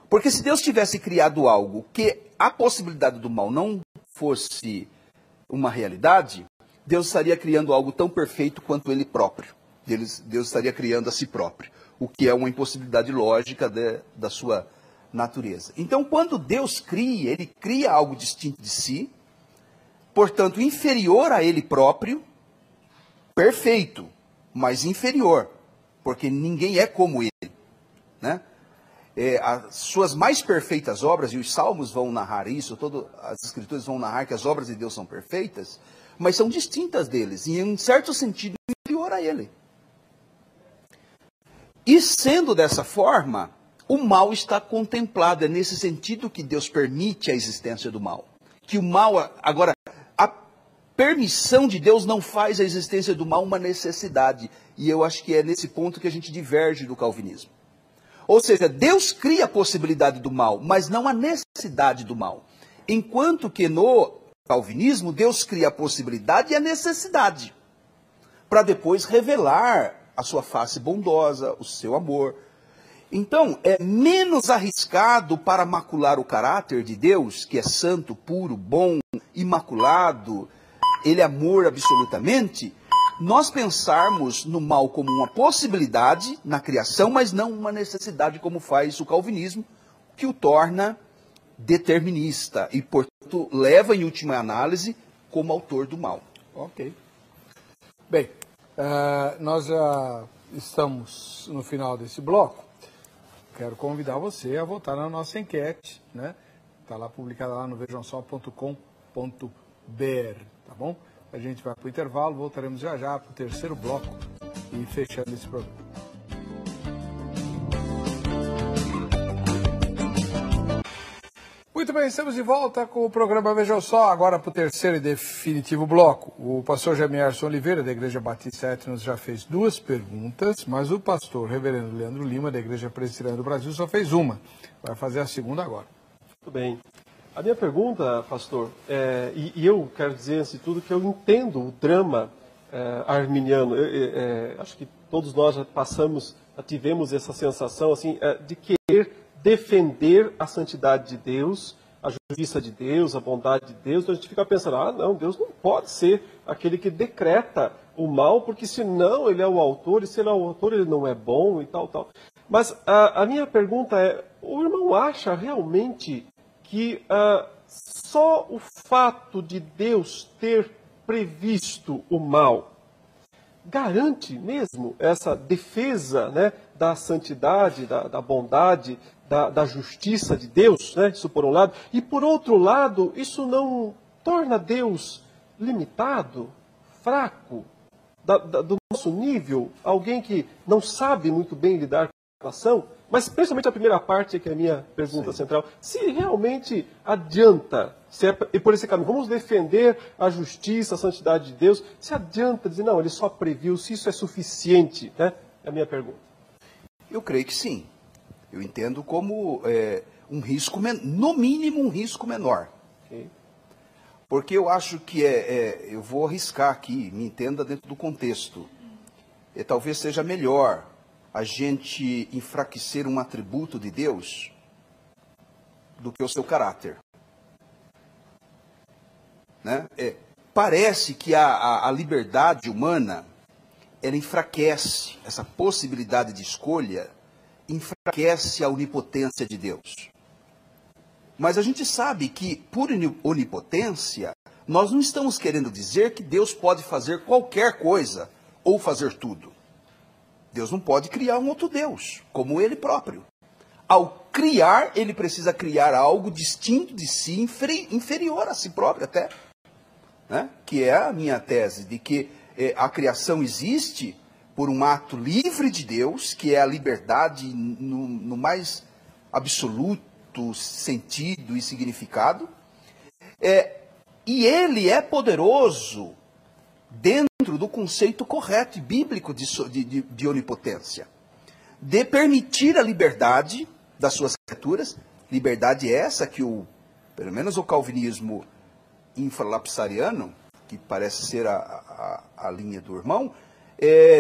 Porque se Deus tivesse criado algo que a possibilidade do mal não fosse uma realidade, Deus estaria criando algo tão perfeito quanto ele próprio. Deus estaria criando a si próprio, o que é uma impossibilidade lógica da sua natureza. Então, quando Deus cria, ele cria algo distinto de si, portanto, inferior a ele próprio, perfeito, mas inferior, porque ninguém é como ele, né? As suas mais perfeitas obras, e os salmos vão narrar isso, as escrituras vão narrar que as obras de Deus são perfeitas, mas são distintas deles, e em um certo sentido inferior a ele. E sendo dessa forma, o mal está contemplado, é nesse sentido que Deus permite a existência do mal. Que o mal, agora, a permissão de Deus não faz a existência do mal uma necessidade, e eu acho que é nesse ponto que a gente diverge do calvinismo. Ou seja, Deus cria a possibilidade do mal, mas não a necessidade do mal. Enquanto que no calvinismo, Deus cria a possibilidade e a necessidade, para depois revelar a sua face bondosa, o seu amor. Então, é menos arriscado para macular o caráter de Deus, que é santo, puro, bom, imaculado, ele é amor absolutamente, nós pensarmos no mal como uma possibilidade na criação, mas não uma necessidade, como faz o calvinismo, que o torna determinista e, portanto, leva em última análise como autor do mal.
Ok. Bem, nós já estamos no final desse bloco. Quero convidar você a votar na nossa enquete, né? Está lá publicada lá no vejamsó.com.br, tá bom? A gente vai para o intervalo, voltaremos já já para o terceiro bloco e fechando esse programa. Muito bem, estamos de volta com o programa Veja Só, agora para o terceiro e definitivo bloco. O pastor Jamierson Oliveira, da Igreja Batista Etnos, já fez 2 perguntas, mas o pastor reverendo Leandro Lima, da Igreja Presbiteriana do Brasil, só fez uma. Vai fazer a segunda agora.
Muito bem. A minha pergunta, pastor, e eu quero dizer, antes de tudo, que eu entendo o drama arminiano. Acho que todos nós já tivemos essa sensação assim, de querer defender a santidade de Deus, a justiça de Deus, a bondade de Deus. Então a gente fica pensando, não, Deus não pode ser aquele que decreta o mal, porque senão ele é o autor, e se ele é o autor ele não é bom e tal. Mas a minha pergunta é, o irmão acha realmente que só o fato de Deus ter previsto o mal garante mesmo essa defesa, né, da santidade, da bondade, da justiça de Deus, né? Isso por um lado. E por outro lado, isso não torna Deus limitado, fraco, do nosso nível, alguém que não sabe muito bem lidar com a situação? Mas principalmente a primeira parte, que é a minha pergunta central, se realmente adianta, se é por esse caminho, vamos defender a justiça, a santidade de Deus, se adianta dizer, não, ele só previu, se isso é suficiente, né? É a minha pergunta.
Eu creio que sim. Eu entendo como um risco, no mínimo um risco menor.
Okay.
Porque eu acho que eu vou arriscar aqui, me entenda dentro do contexto. Talvez seja melhor a gente enfraquecer um atributo de Deus do que o seu caráter. Né? Parece que a liberdade humana, ela enfraquece, essa possibilidade de escolha, enfraquece a onipotência de Deus. Mas a gente sabe que, por onipotência, nós não estamos querendo dizer que Deus pode fazer qualquer coisa ou fazer tudo. Deus não pode criar um outro Deus, como Ele próprio. Ao criar, Ele precisa criar algo distinto de si, inferior a si próprio até. Né? Que é a minha tese, de que a criação existe por um ato livre de Deus, que é a liberdade no mais absoluto sentido e significado. E Ele é poderoso dentro do conceito correto e bíblico de onipotência, de permitir a liberdade das suas criaturas, liberdade essa que pelo menos o calvinismo infralapsariano, que parece ser a linha do irmão,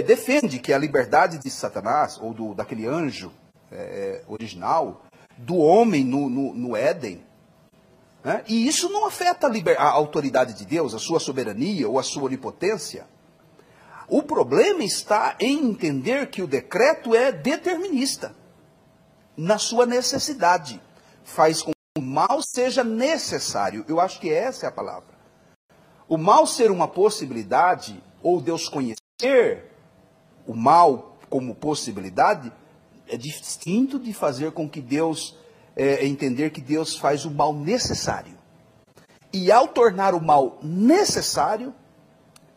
defende que a liberdade de Satanás, ou daquele anjo original, do homem no Éden, né? E isso não afeta a autoridade de Deus, a sua soberania ou a sua onipotência. O problema está em entender que o decreto é determinista, na sua necessidade. Faz com que o mal seja necessário. Eu acho que essa é a palavra. O mal ser uma possibilidade, ou Deus conhecer, o mal como possibilidade é distinto de fazer com que Deus, entender que Deus faz o mal necessário. E ao tornar o mal necessário,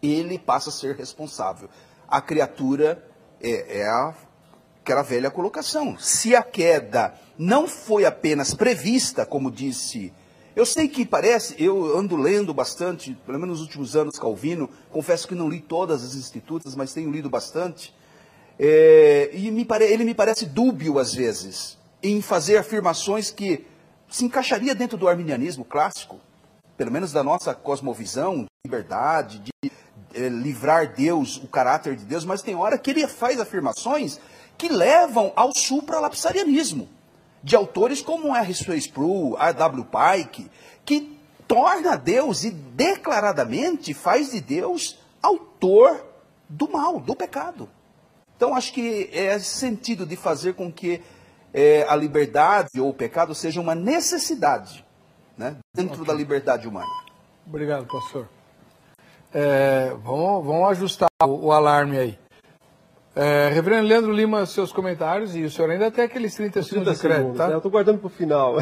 ele passa a ser responsável. A criatura aquela velha colocação. Se a queda não foi apenas prevista, como disse... Eu sei que parece, eu ando lendo bastante, pelo menos nos últimos anos, Calvino, confesso que não li todas as institutas, mas tenho lido bastante, e ele me parece dúbio, às vezes, em fazer afirmações que se encaixaria dentro do arminianismo clássico, pelo menos da nossa cosmovisão, de liberdade, de livrar Deus, o caráter de Deus, mas tem hora que ele faz afirmações que levam ao supralapsarianismo, de autores como R.C. Sproul, A.W. Pike, que torna Deus e declaradamente faz de Deus autor do mal, do pecado. Então acho que é esse sentido de fazer com que a liberdade ou o pecado seja uma necessidade, né, dentro da liberdade humana.
Obrigado, pastor. Vamos ajustar o alarme aí. Reverendo Leandro Lima, seus comentários, e o senhor ainda tem aqueles 30 segundos de crédito, tá?
Eu estou guardando para o final.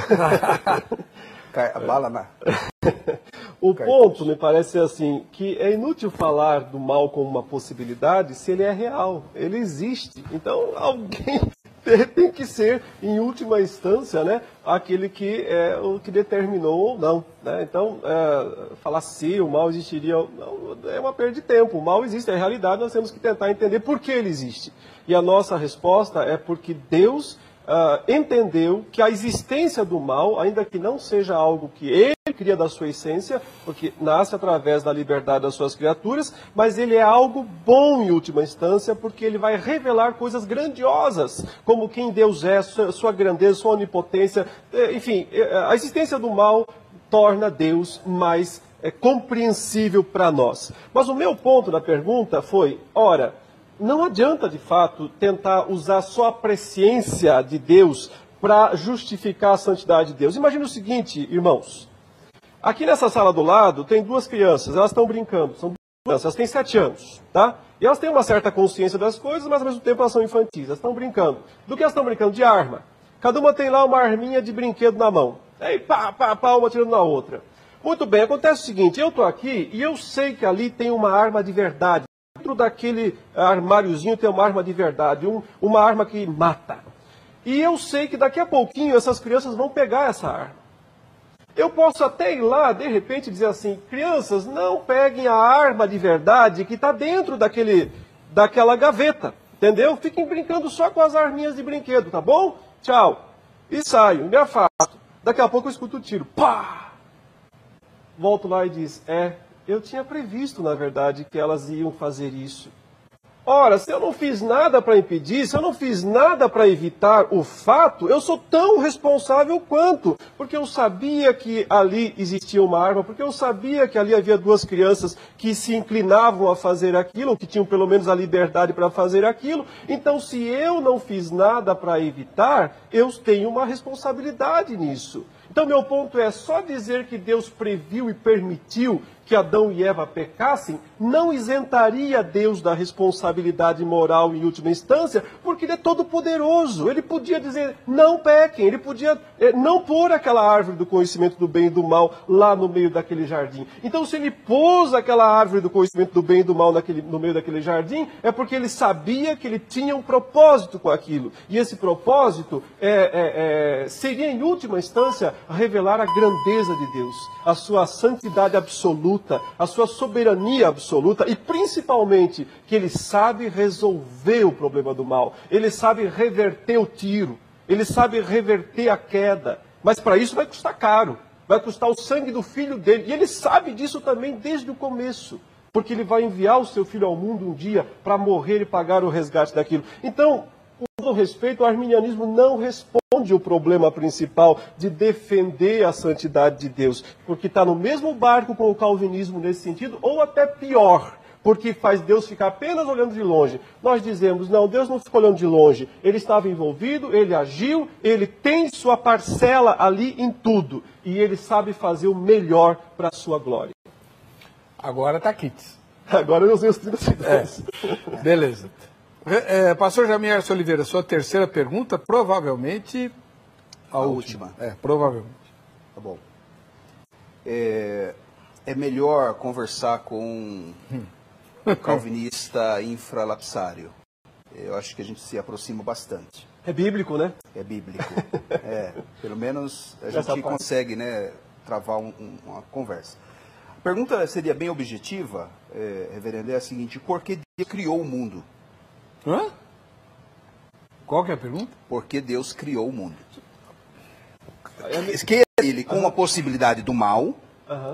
A bala na...
O ponto, me parece assim, que é inútil falar do mal como uma possibilidade se ele é real, ele existe. Então, alguém tem que ser, em última instância, né, aquele que o que determinou ou não. Né? Então, falar se o mal existiria, não, é uma perda de tempo. O mal existe, é a realidade, nós temos que tentar entender por que ele existe. E a nossa resposta é porque Deus entendeu que a existência do mal, ainda que não seja algo que ele cria da sua essência, porque nasce através da liberdade das suas criaturas, mas ele é algo bom em última instância, porque ele vai revelar coisas grandiosas, como quem Deus é, sua grandeza, sua onipotência, enfim, a existência do mal torna Deus mais compreensível para nós. Mas o meu ponto da pergunta foi, ora, não adianta, de fato, tentar usar só a presciência de Deus para justificar a santidade de Deus. Imagina o seguinte, irmãos. Aqui nessa sala do lado tem duas crianças, elas estão brincando. São duas crianças, elas têm 7 anos, tá? E elas têm uma certa consciência das coisas, mas ao mesmo tempo elas são infantis. Elas estão brincando. Do que elas estão brincando? De arma. Cada uma tem lá uma arminha de brinquedo na mão. Aí pá, pá, pá, uma tirando na outra. Muito bem, acontece o seguinte, eu estou aqui e eu sei que ali tem uma arma de verdade. Dentro daquele armáriozinho tem uma arma de verdade, uma arma que mata. E eu sei que daqui a pouquinho essas crianças vão pegar essa arma. Eu posso até ir lá, de repente, dizer assim, crianças, não peguem a arma de verdade que está dentro daquela gaveta, entendeu? Fiquem brincando só com as arminhas de brinquedo, tá bom? Tchau. E saio, me afasto. Daqui a pouco eu escuto o tiro. Pá! Volto lá e diz, eu tinha previsto, na verdade, que elas iam fazer isso. Ora, se eu não fiz nada para impedir, se eu não fiz nada para evitar o fato, eu sou tão responsável quanto. Porque eu sabia que ali existia uma arma, porque eu sabia que ali havia duas crianças que se inclinavam a fazer aquilo, ou que tinham pelo menos a liberdade para fazer aquilo. Então, se eu não fiz nada para evitar, eu tenho uma responsabilidade nisso. Então, meu ponto é, só dizer que Deus previu e permitiu que Adão e Eva pecassem, não isentaria Deus da responsabilidade moral em última instância, porque Ele é todo poderoso. Ele podia dizer, não pequem, Ele podia não pôr aquela árvore do conhecimento do bem e do mal lá no meio daquele jardim. Então, se Ele pôs aquela árvore do conhecimento do bem e do mal no meio daquele jardim, é porque Ele sabia que Ele tinha um propósito com aquilo. E esse propósito seria, em última instância, revelar a grandeza de Deus, a sua santidade absoluta, a sua soberania absoluta e principalmente que Ele sabe resolver o problema do mal, Ele sabe reverter o tiro, Ele sabe reverter a queda, mas para isso vai custar caro, vai custar o sangue do Filho dele, e Ele sabe disso também desde o começo, porque Ele vai enviar o seu Filho ao mundo um dia para morrer e pagar o resgate daquilo. Então, com todo respeito, o arminianismo não responde o problema principal de defender a santidade de Deus, porque está no mesmo barco com o calvinismo nesse sentido, ou até pior, porque faz Deus ficar apenas olhando de longe. Nós dizemos, não, Deus não ficou olhando de longe, Ele estava envolvido, Ele agiu, Ele tem sua parcela ali em tudo, e Ele sabe fazer o melhor para a sua glória.
Agora está quites.
Agora eu usei os 30 segundos.
Beleza. Pastor Jamier Oliveira, sua terceira pergunta, provavelmente a última. Provavelmente.
Tá bom. É melhor conversar com um calvinista infralapsário. Eu acho que a gente se aproxima bastante.
É bíblico, né?
É bíblico. Pelo menos a gente consegue, né, travar uma conversa. A pergunta seria bem objetiva, reverendo, é a seguinte: por que Deus criou o mundo?
Hã? Qual que é a pergunta?
Por que Deus criou o mundo? Que ele com a possibilidade do mal,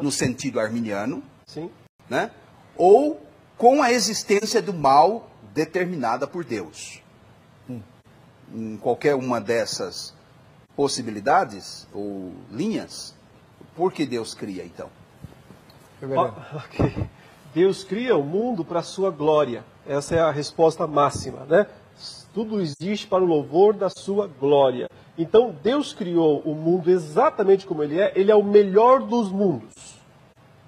no sentido arminiano,
sim,
né? Ou com a existência do mal determinada por Deus. Em qualquer uma dessas possibilidades ou linhas, por que Deus cria, então?
Ok. Deus cria o mundo para a sua glória. Essa é a resposta máxima, né? Tudo existe para o louvor da sua glória. Então, Deus criou o mundo exatamente como ele é o melhor dos mundos.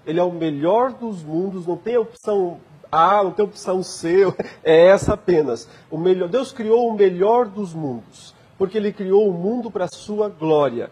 Ele é o melhor dos mundos, não tem opção A, não tem opção C, é essa apenas. Deus criou o melhor dos mundos, porque ele criou o mundo para a sua glória.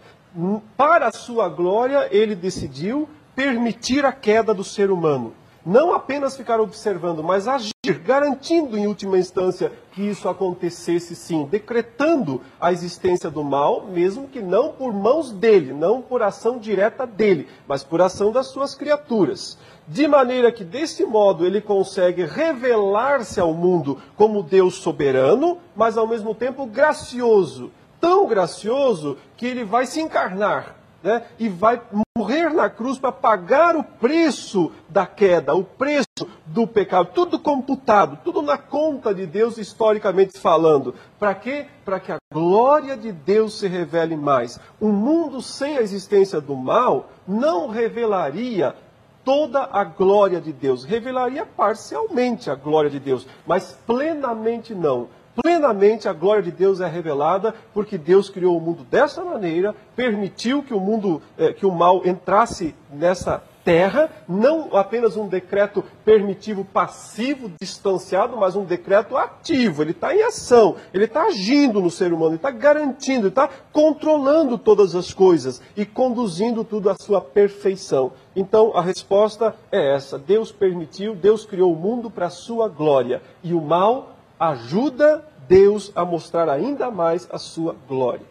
Para a sua glória, ele decidiu permitir a queda do ser humano. Não apenas ficar observando, mas agir, garantindo em última instância que isso acontecesse sim, decretando a existência do mal, mesmo que não por mãos dele, não por ação direta dele, mas por ação das suas criaturas. De maneira que, desse modo, ele consegue revelar-se ao mundo como Deus soberano, mas ao mesmo tempo gracioso. Tão gracioso que ele vai se encarnar, né? E vai morrer na cruz para pagar o preço da queda, o preço do pecado, tudo computado, tudo na conta de Deus historicamente falando. Para quê? Para que a glória de Deus se revele mais. Um mundo sem a existência do mal não revelaria toda a glória de Deus, revelaria parcialmente a glória de Deus, mas plenamente não. Plenamente a glória de Deus é revelada porque Deus criou o mundo dessa maneira, permitiu que o mal entrasse nessa terra, não apenas um decreto permitivo passivo, distanciado, mas um decreto ativo. Ele está em ação, ele está agindo no ser humano, ele está garantindo, ele está controlando todas as coisas e conduzindo tudo à sua perfeição. Então a resposta é essa: Deus permitiu, Deus criou o mundo para a sua glória, e o mal ajuda Deus a mostrar ainda mais a sua glória.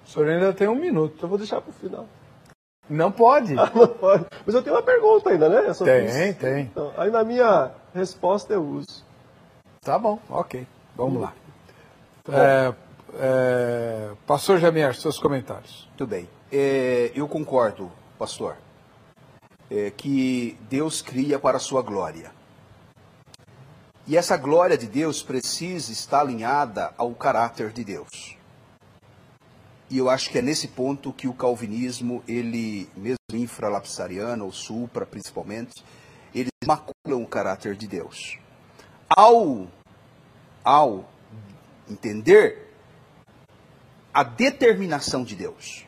O senhor ainda tem 1 minuto.
Então eu vou deixar para o final.
Não pode.
Não pode. Mas eu tenho uma pergunta ainda, né?
Tem.
Então, aí na minha resposta eu uso.
Tá bom, ok. Vamos lá. Pastor Jamier, seus comentários.
Muito bem. Eu concordo, pastor, que Deus cria para a sua glória. E essa glória de Deus precisa estar alinhada ao caráter de Deus. E eu acho que é nesse ponto que o calvinismo, ele, mesmo infralapsariano, ou supra principalmente, eles maculam o caráter de Deus. Ao entender a determinação de Deus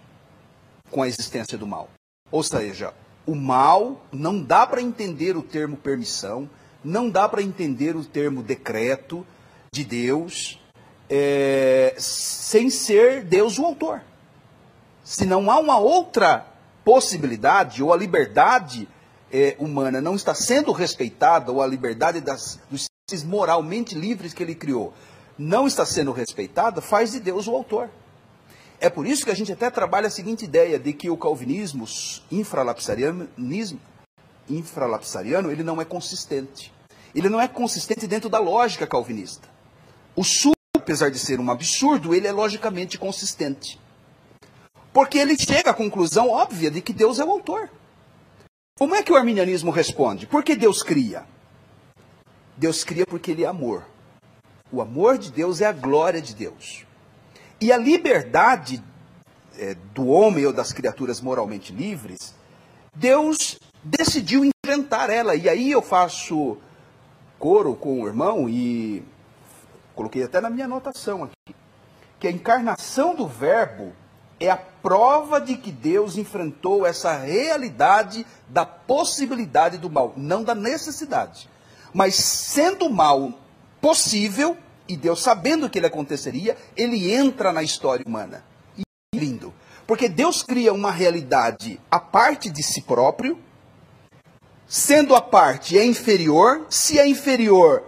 com a existência do mal. Ou seja, o mal não dá para entender o termo permissão, não dá para entender o termo decreto de Deus sem ser Deus o autor. Se não há uma outra possibilidade, ou a liberdade humana não está sendo respeitada, ou a liberdade dos seres moralmente livres que ele criou não está sendo respeitada, faz de Deus o autor. É por isso que a gente até trabalha a seguinte ideia, de que o calvinismo infralapsariano, ele não é consistente. Ele não é consistente dentro da lógica calvinista. O supra, apesar de ser um absurdo, ele é logicamente consistente. Porque ele chega à conclusão óbvia de que Deus é o autor. Como é que o arminianismo responde? Por que Deus cria? Deus cria porque ele é amor. O amor de Deus é a glória de Deus. E a liberdade do homem ou das criaturas moralmente livres, Deus decidiu inventar ela. E aí eu faço coro com o irmão e coloquei até na minha anotação aqui, que a encarnação do Verbo é a prova de que Deus enfrentou essa realidade da possibilidade do mal, não da necessidade. Mas sendo mal possível, e Deus sabendo que ele aconteceria, ele entra na história humana. E é lindo, porque Deus cria uma realidade à parte de si próprio, sendo a parte é inferior, se é inferior,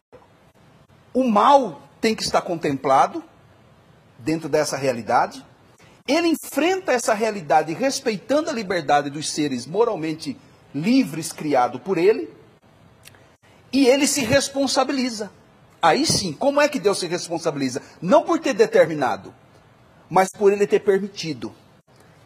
o mal tem que estar contemplado dentro dessa realidade. Ele enfrenta essa realidade respeitando a liberdade dos seres moralmente livres criados por ele, e ele se responsabiliza. Aí sim, como é que Deus se responsabiliza? Não por ter determinado, mas por ele ter permitido.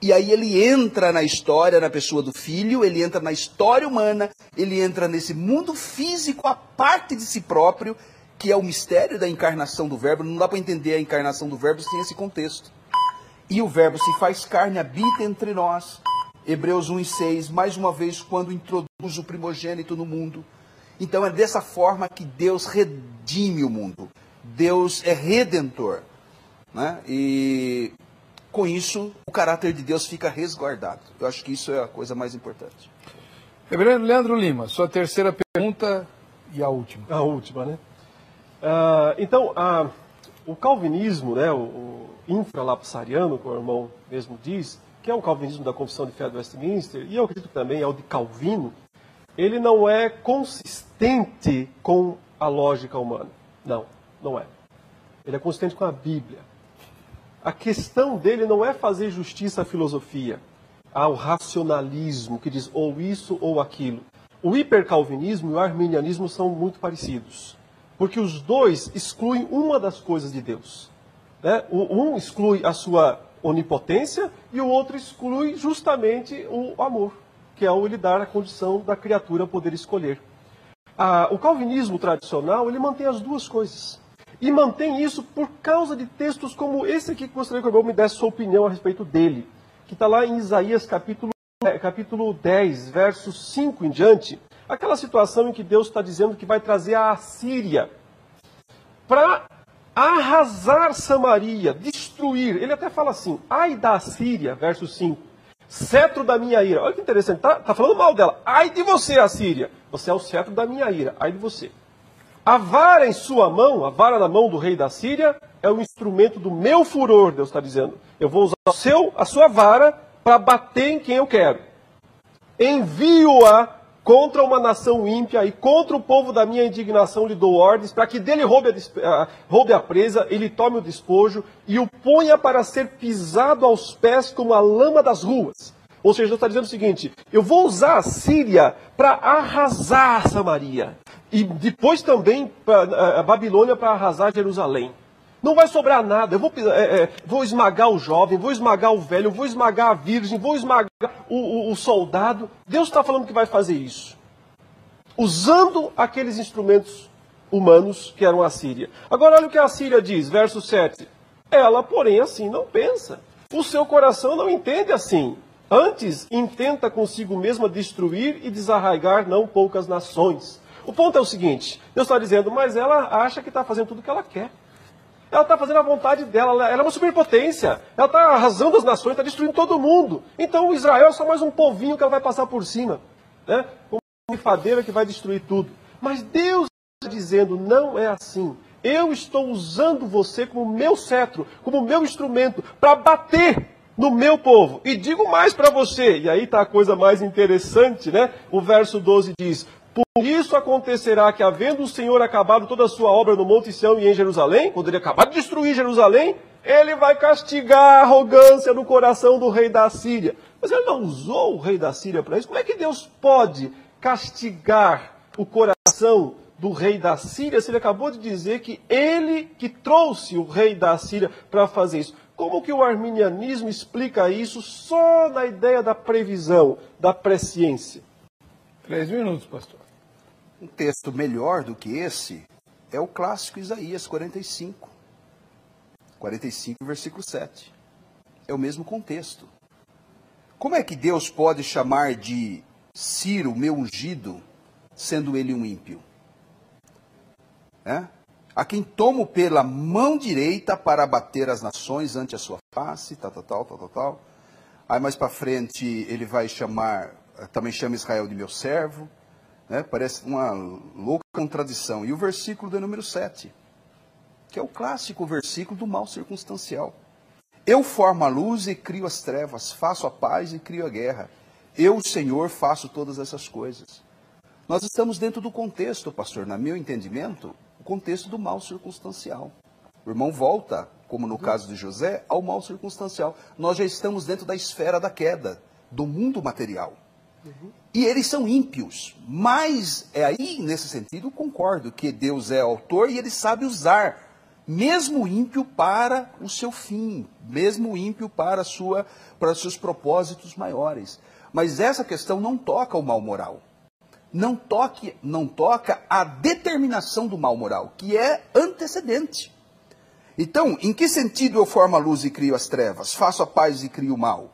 E aí ele entra na história, na pessoa do Filho, ele entra na história humana, ele entra nesse mundo físico, a parte de si próprio, que é o mistério da encarnação do Verbo. Não dá para entender a encarnação do Verbo sem esse contexto. E o Verbo se faz carne, habita entre nós. Hebreus 1:6, mais uma vez, quando introduz o primogênito no mundo. Então é dessa forma que Deus redime o mundo. Deus é redentor, né? E com isso o caráter de Deus fica resguardado. Eu acho que isso é a coisa mais importante.
Reverendo Leandro Lima, sua terceira pergunta e a última.
A última, né? Então, o calvinismo, né, o infralapsariano, como o irmão mesmo diz, que é o calvinismo da Confissão de Fé do Westminster, e eu acredito também é o de Calvino, ele não é consistente com a lógica humana. Não, não é. Ele é consistente com a Bíblia. A questão dele não é fazer justiça à filosofia, ao racionalismo, que diz ou isso ou aquilo. O hipercalvinismo e o arminianismo são muito parecidos, porque os dois excluem uma das coisas de Deus, né? Um exclui a sua onipotência e o outro exclui justamente o amor, que é o lhe dar a condição da criatura poder escolher. O calvinismo tradicional, ele mantém as duas coisas. E mantém isso por causa de textos como esse aqui, que gostaria que o irmão me desse sua opinião a respeito dele, que está lá em Isaías capítulo 10, versos 5 em diante. Aquela situação em que Deus está dizendo que vai trazer a Assíria para arrasar Samaria, destruir. Ele até fala assim, ai da Assíria, verso 5, cetro da minha ira. Olha que interessante, tá falando mal dela. Ai de você, Assíria, você é o cetro da minha ira, ai de você. A vara em sua mão, a vara na mão do rei da Síria, é o instrumento do meu furor, Deus está dizendo. Eu vou usar a sua vara para bater em quem eu quero. Envio-a contra uma nação ímpia e contra o povo da minha indignação lhe dou ordens, para que dele roube a presa, ele tome o despojo e o ponha para ser pisado aos pés como a lama das ruas. Ou seja, Deus está dizendo o seguinte, eu vou usar a Síria para arrasar Samaria. E depois também a Babilônia para arrasar Jerusalém. Não vai sobrar nada. Eu vou esmagar o jovem, vou esmagar o velho, vou esmagar a virgem, vou esmagar o soldado. Deus está falando que vai fazer isso. Usando aqueles instrumentos humanos que eram a Síria. Agora olha o que a Síria diz, verso 7. Ela, porém, assim não pensa. O seu coração não entende assim. Antes, intenta consigo mesma destruir e desarraigar não poucas nações. O ponto é o seguinte, Deus está dizendo, mas ela acha que está fazendo tudo o que ela quer. Ela está fazendo a vontade dela, ela é uma superpotência. Ela está arrasando as nações, está destruindo todo mundo. Então Israel é só mais um povinho que ela vai passar por cima, né? Como uma rifadeira que vai destruir tudo. Mas Deus está dizendo, não é assim. Eu estou usando você como meu cetro, como meu instrumento, para bater no meu povo. E digo mais para você, e aí está a coisa mais interessante, né? O verso 12 diz, por isso acontecerá que, havendo o Senhor acabado toda a sua obra no Monte Sião e em Jerusalém, quando ele acabar de destruir Jerusalém, ele vai castigar a arrogância no coração do rei da Síria. Mas ele não usou o rei da Síria para isso. Como é que Deus pode castigar o coração do rei da Síria se ele acabou de dizer que ele que trouxe o rei da Síria para fazer isso? Como que o arminianismo explica isso só na ideia da previsão, da presciência?
3 minutos, pastor.
Um texto melhor do que esse é o clássico Isaías 45. 45, versículo 7. É o mesmo contexto. Como é que Deus pode chamar de Ciro, meu ungido, sendo ele um ímpio? A quem tomo pela mão direita para abater as nações ante a sua face, tal. Aí mais para frente ele vai chamar, também chama Israel de meu servo. né? Parece uma louca contradição. E o versículo de número 7, que é o clássico versículo do mal circunstancial. Eu formo a luz e crio as trevas, faço a paz e crio a guerra. Eu, Senhor, faço todas essas coisas. Nós estamos dentro do contexto, pastor, na meu entendimento, o contexto do mal circunstancial. O irmão volta, como no caso de José, ao mal circunstancial. Nós já estamos dentro da esfera da queda, do mundo material. E eles são ímpios, mas aí, nesse sentido, concordo que Deus é autor e ele sabe usar mesmo ímpio para o seu fim, mesmo ímpio para os seus propósitos maiores. Mas essa questão não toca o mal moral. Não toca a determinação do mal moral, que é antecedente. Então, em que sentido eu formo a luz e crio as trevas? Faço a paz e crio o mal?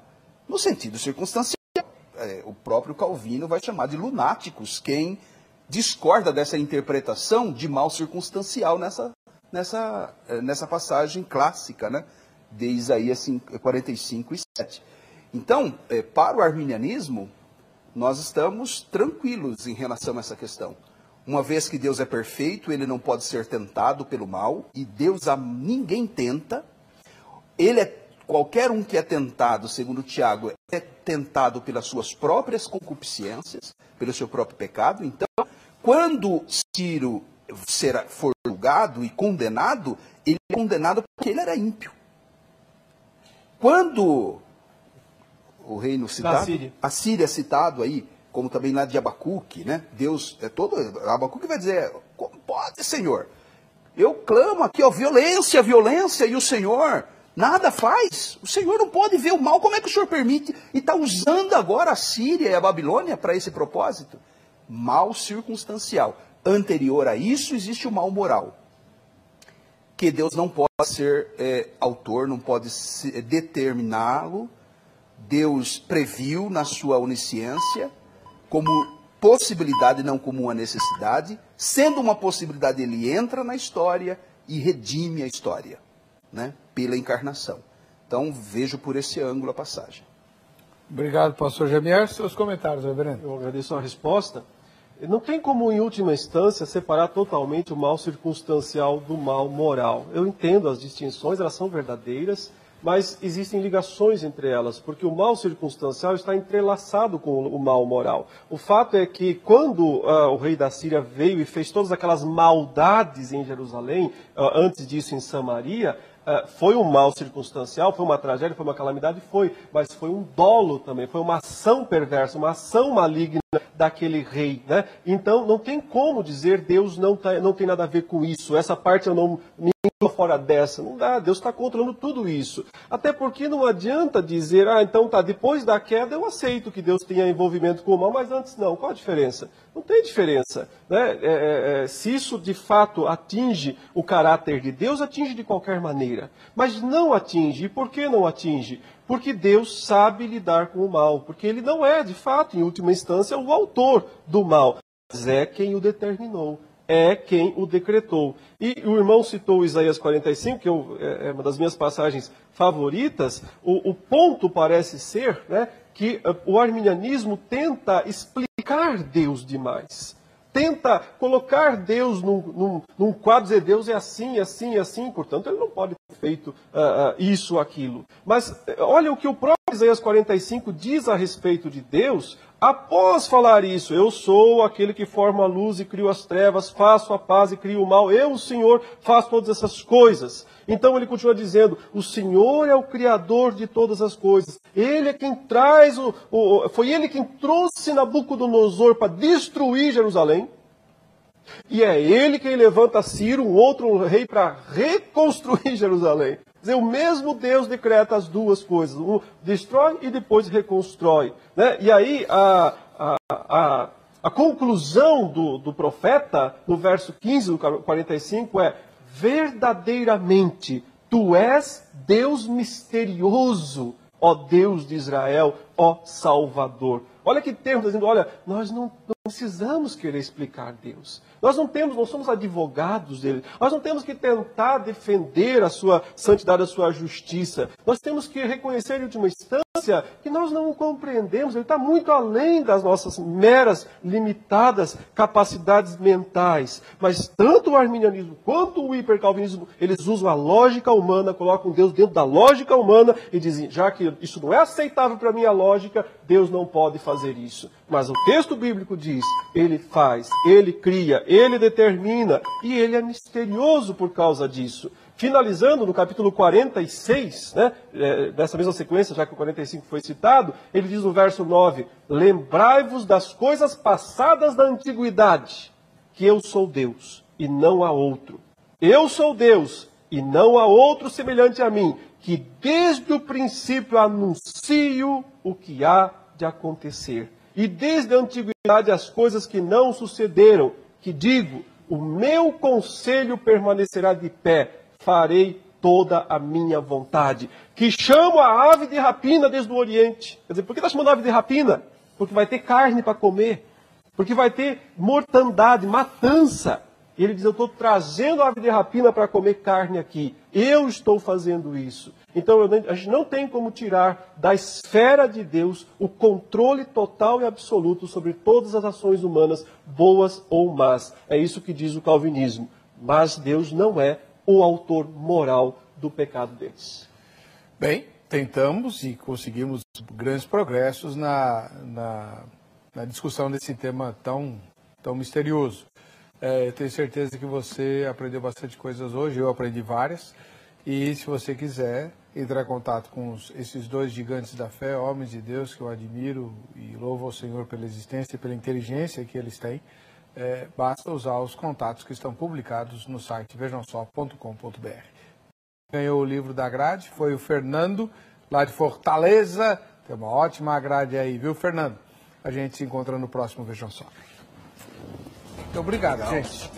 No sentido circunstancial. O próprio Calvino vai chamar de lunáticos quem discorda dessa interpretação de mal circunstancial nessa passagem clássica, né, de Isaías 45 e 7. Então, para o arminianismo, nós estamos tranquilos em relação a essa questão. Uma vez que Deus é perfeito, ele não pode ser tentado pelo mal, e Deus a ninguém tenta. Qualquer um que é tentado, segundo Tiago, é tentado pelas suas próprias concupiscências, pelo seu próprio pecado. Então, quando Ciro for julgado e condenado, ele é condenado porque ele era ímpio. Quando o reino citado, a Síria é citado aí, como também lá de Abacuque, né? Deus é todo. Abacuque vai dizer: como pode, Senhor? Eu clamo aqui, ó, violência, violência, e o Senhor nada faz. O Senhor não pode ver o mal, como é que o Senhor permite? E está usando agora a Síria e a Babilônia para esse propósito? Mal circunstancial. Anterior a isso existe o mal moral, que Deus não pode ser autor, não pode determiná-lo. Deus previu na sua onisciência como possibilidade, não como uma necessidade. Sendo uma possibilidade, ele entra na história e redime a história, né, pela encarnação. Então, vejo por esse ângulo a passagem.
Obrigado, pastor Jamier. Seus comentários, reverendo.
Eu agradeço a resposta. Não tem como, em última instância, separar totalmente o mal circunstancial do mal moral. Eu entendo as distinções, elas são verdadeiras, mas existem ligações entre elas, porque o mal circunstancial está entrelaçado com o mal moral. O fato é que quando o rei da Síria veio e fez todas aquelas maldades em Jerusalém, antes disso em Samaria, foi um mal circunstancial, foi uma tragédia, foi uma calamidade, mas foi um dolo também, foi uma ação perversa, uma ação maligna daquele rei, né? Então não tem como dizer Deus não tem nada a ver com isso, essa parte eu não estou fora dessa, não dá, Deus está controlando tudo isso. Até porque não adianta dizer, então tá, depois da queda eu aceito que Deus tenha envolvimento com o mal, mas antes não. Qual a diferença? Não tem diferença, né? Se isso de fato atinge o caráter de Deus, atinge de qualquer maneira. Mas não atinge. E por que não atinge? Porque Deus sabe lidar com o mal. Porque Ele não é, de fato, em última instância, o autor do mal. Mas é quem o determinou. É quem o decretou. E o irmão citou Isaías 45, que é uma das minhas passagens favoritas. O ponto parece ser, né, que o arminianismo tenta explicar Deus demais. Tenta colocar Deus num quadro, dizer Deus é assim, assim, assim, portanto ele não pode ter feito isso, aquilo. Mas olha o que o próprio Isaías 45 diz a respeito de Deus, após falar isso: eu sou aquele que forma a luz e crio as trevas, faço a paz e crio o mal, eu, o Senhor, faço todas essas coisas. Então ele continua dizendo: o Senhor é o Criador de todas as coisas. Ele é quem traz, foi ele quem trouxe Nabucodonosor para destruir Jerusalém. E é ele quem levanta Ciro, um outro rei, para reconstruir Jerusalém. Quer dizer, o mesmo Deus decreta as duas coisas. Um destrói e depois reconstrói, né? E aí a conclusão do profeta, no verso 15 do 45, é: verdadeiramente, tu és Deus misterioso, ó Deus de Israel, ó Salvador. Olha que termo, dizendo: olha, nós não precisamos querer explicar Deus. Nós não somos advogados dele. Nós não temos que tentar defender a sua santidade, a sua justiça. Nós temos que reconhecer em última instância que nós não o compreendemos. Ele está muito além das nossas meras, limitadas capacidades mentais. Mas tanto o arminianismo quanto o hipercalvinismo, eles usam a lógica humana, colocam Deus dentro da lógica humana e dizem, já que isso não é aceitável para a minha lógica, Deus não pode fazer isso. Mas o texto bíblico diz, ele faz, ele cria, ele determina, e ele é misterioso por causa disso. Finalizando no capítulo 46, dessa mesma sequência, já que o 45 foi citado, ele diz no verso 9, lembrai-vos das coisas passadas da antiguidade, que eu sou Deus e não há outro. Eu sou Deus e não há outro semelhante a mim, que desde o princípio anuncio o que há de acontecer. E desde a antiguidade as coisas que não sucederam, que digo, o meu conselho permanecerá de pé, farei toda a minha vontade. Que chamo a ave de rapina desde o Oriente. Quer dizer, por que está chamando a ave de rapina? Porque vai ter carne para comer, porque vai ter mortandade, matança. E ele diz, eu estou trazendo a ave de rapina para comer carne aqui. Eu estou fazendo isso. Então a gente não tem como tirar da esfera de Deus o controle total e absoluto sobre todas as ações humanas, boas ou más. É isso que diz o calvinismo. Mas Deus não é o autor moral do pecado deles.
Bem, tentamos e conseguimos grandes progressos na discussão desse tema tão misterioso. Eu tenho certeza que você aprendeu bastante coisas hoje, eu aprendi várias. E se você quiser entrar em contato com esses dois gigantes da fé, homens de Deus, que eu admiro e louvo ao Senhor pela existência e pela inteligência que eles têm, basta usar os contatos que estão publicados no site vejamsó.com.br. Ganhou o livro da grade, foi o Fernando, lá de Fortaleza. Tem uma ótima grade aí, viu, Fernando? A gente se encontra no próximo Vejam Só. Muito obrigado, gente.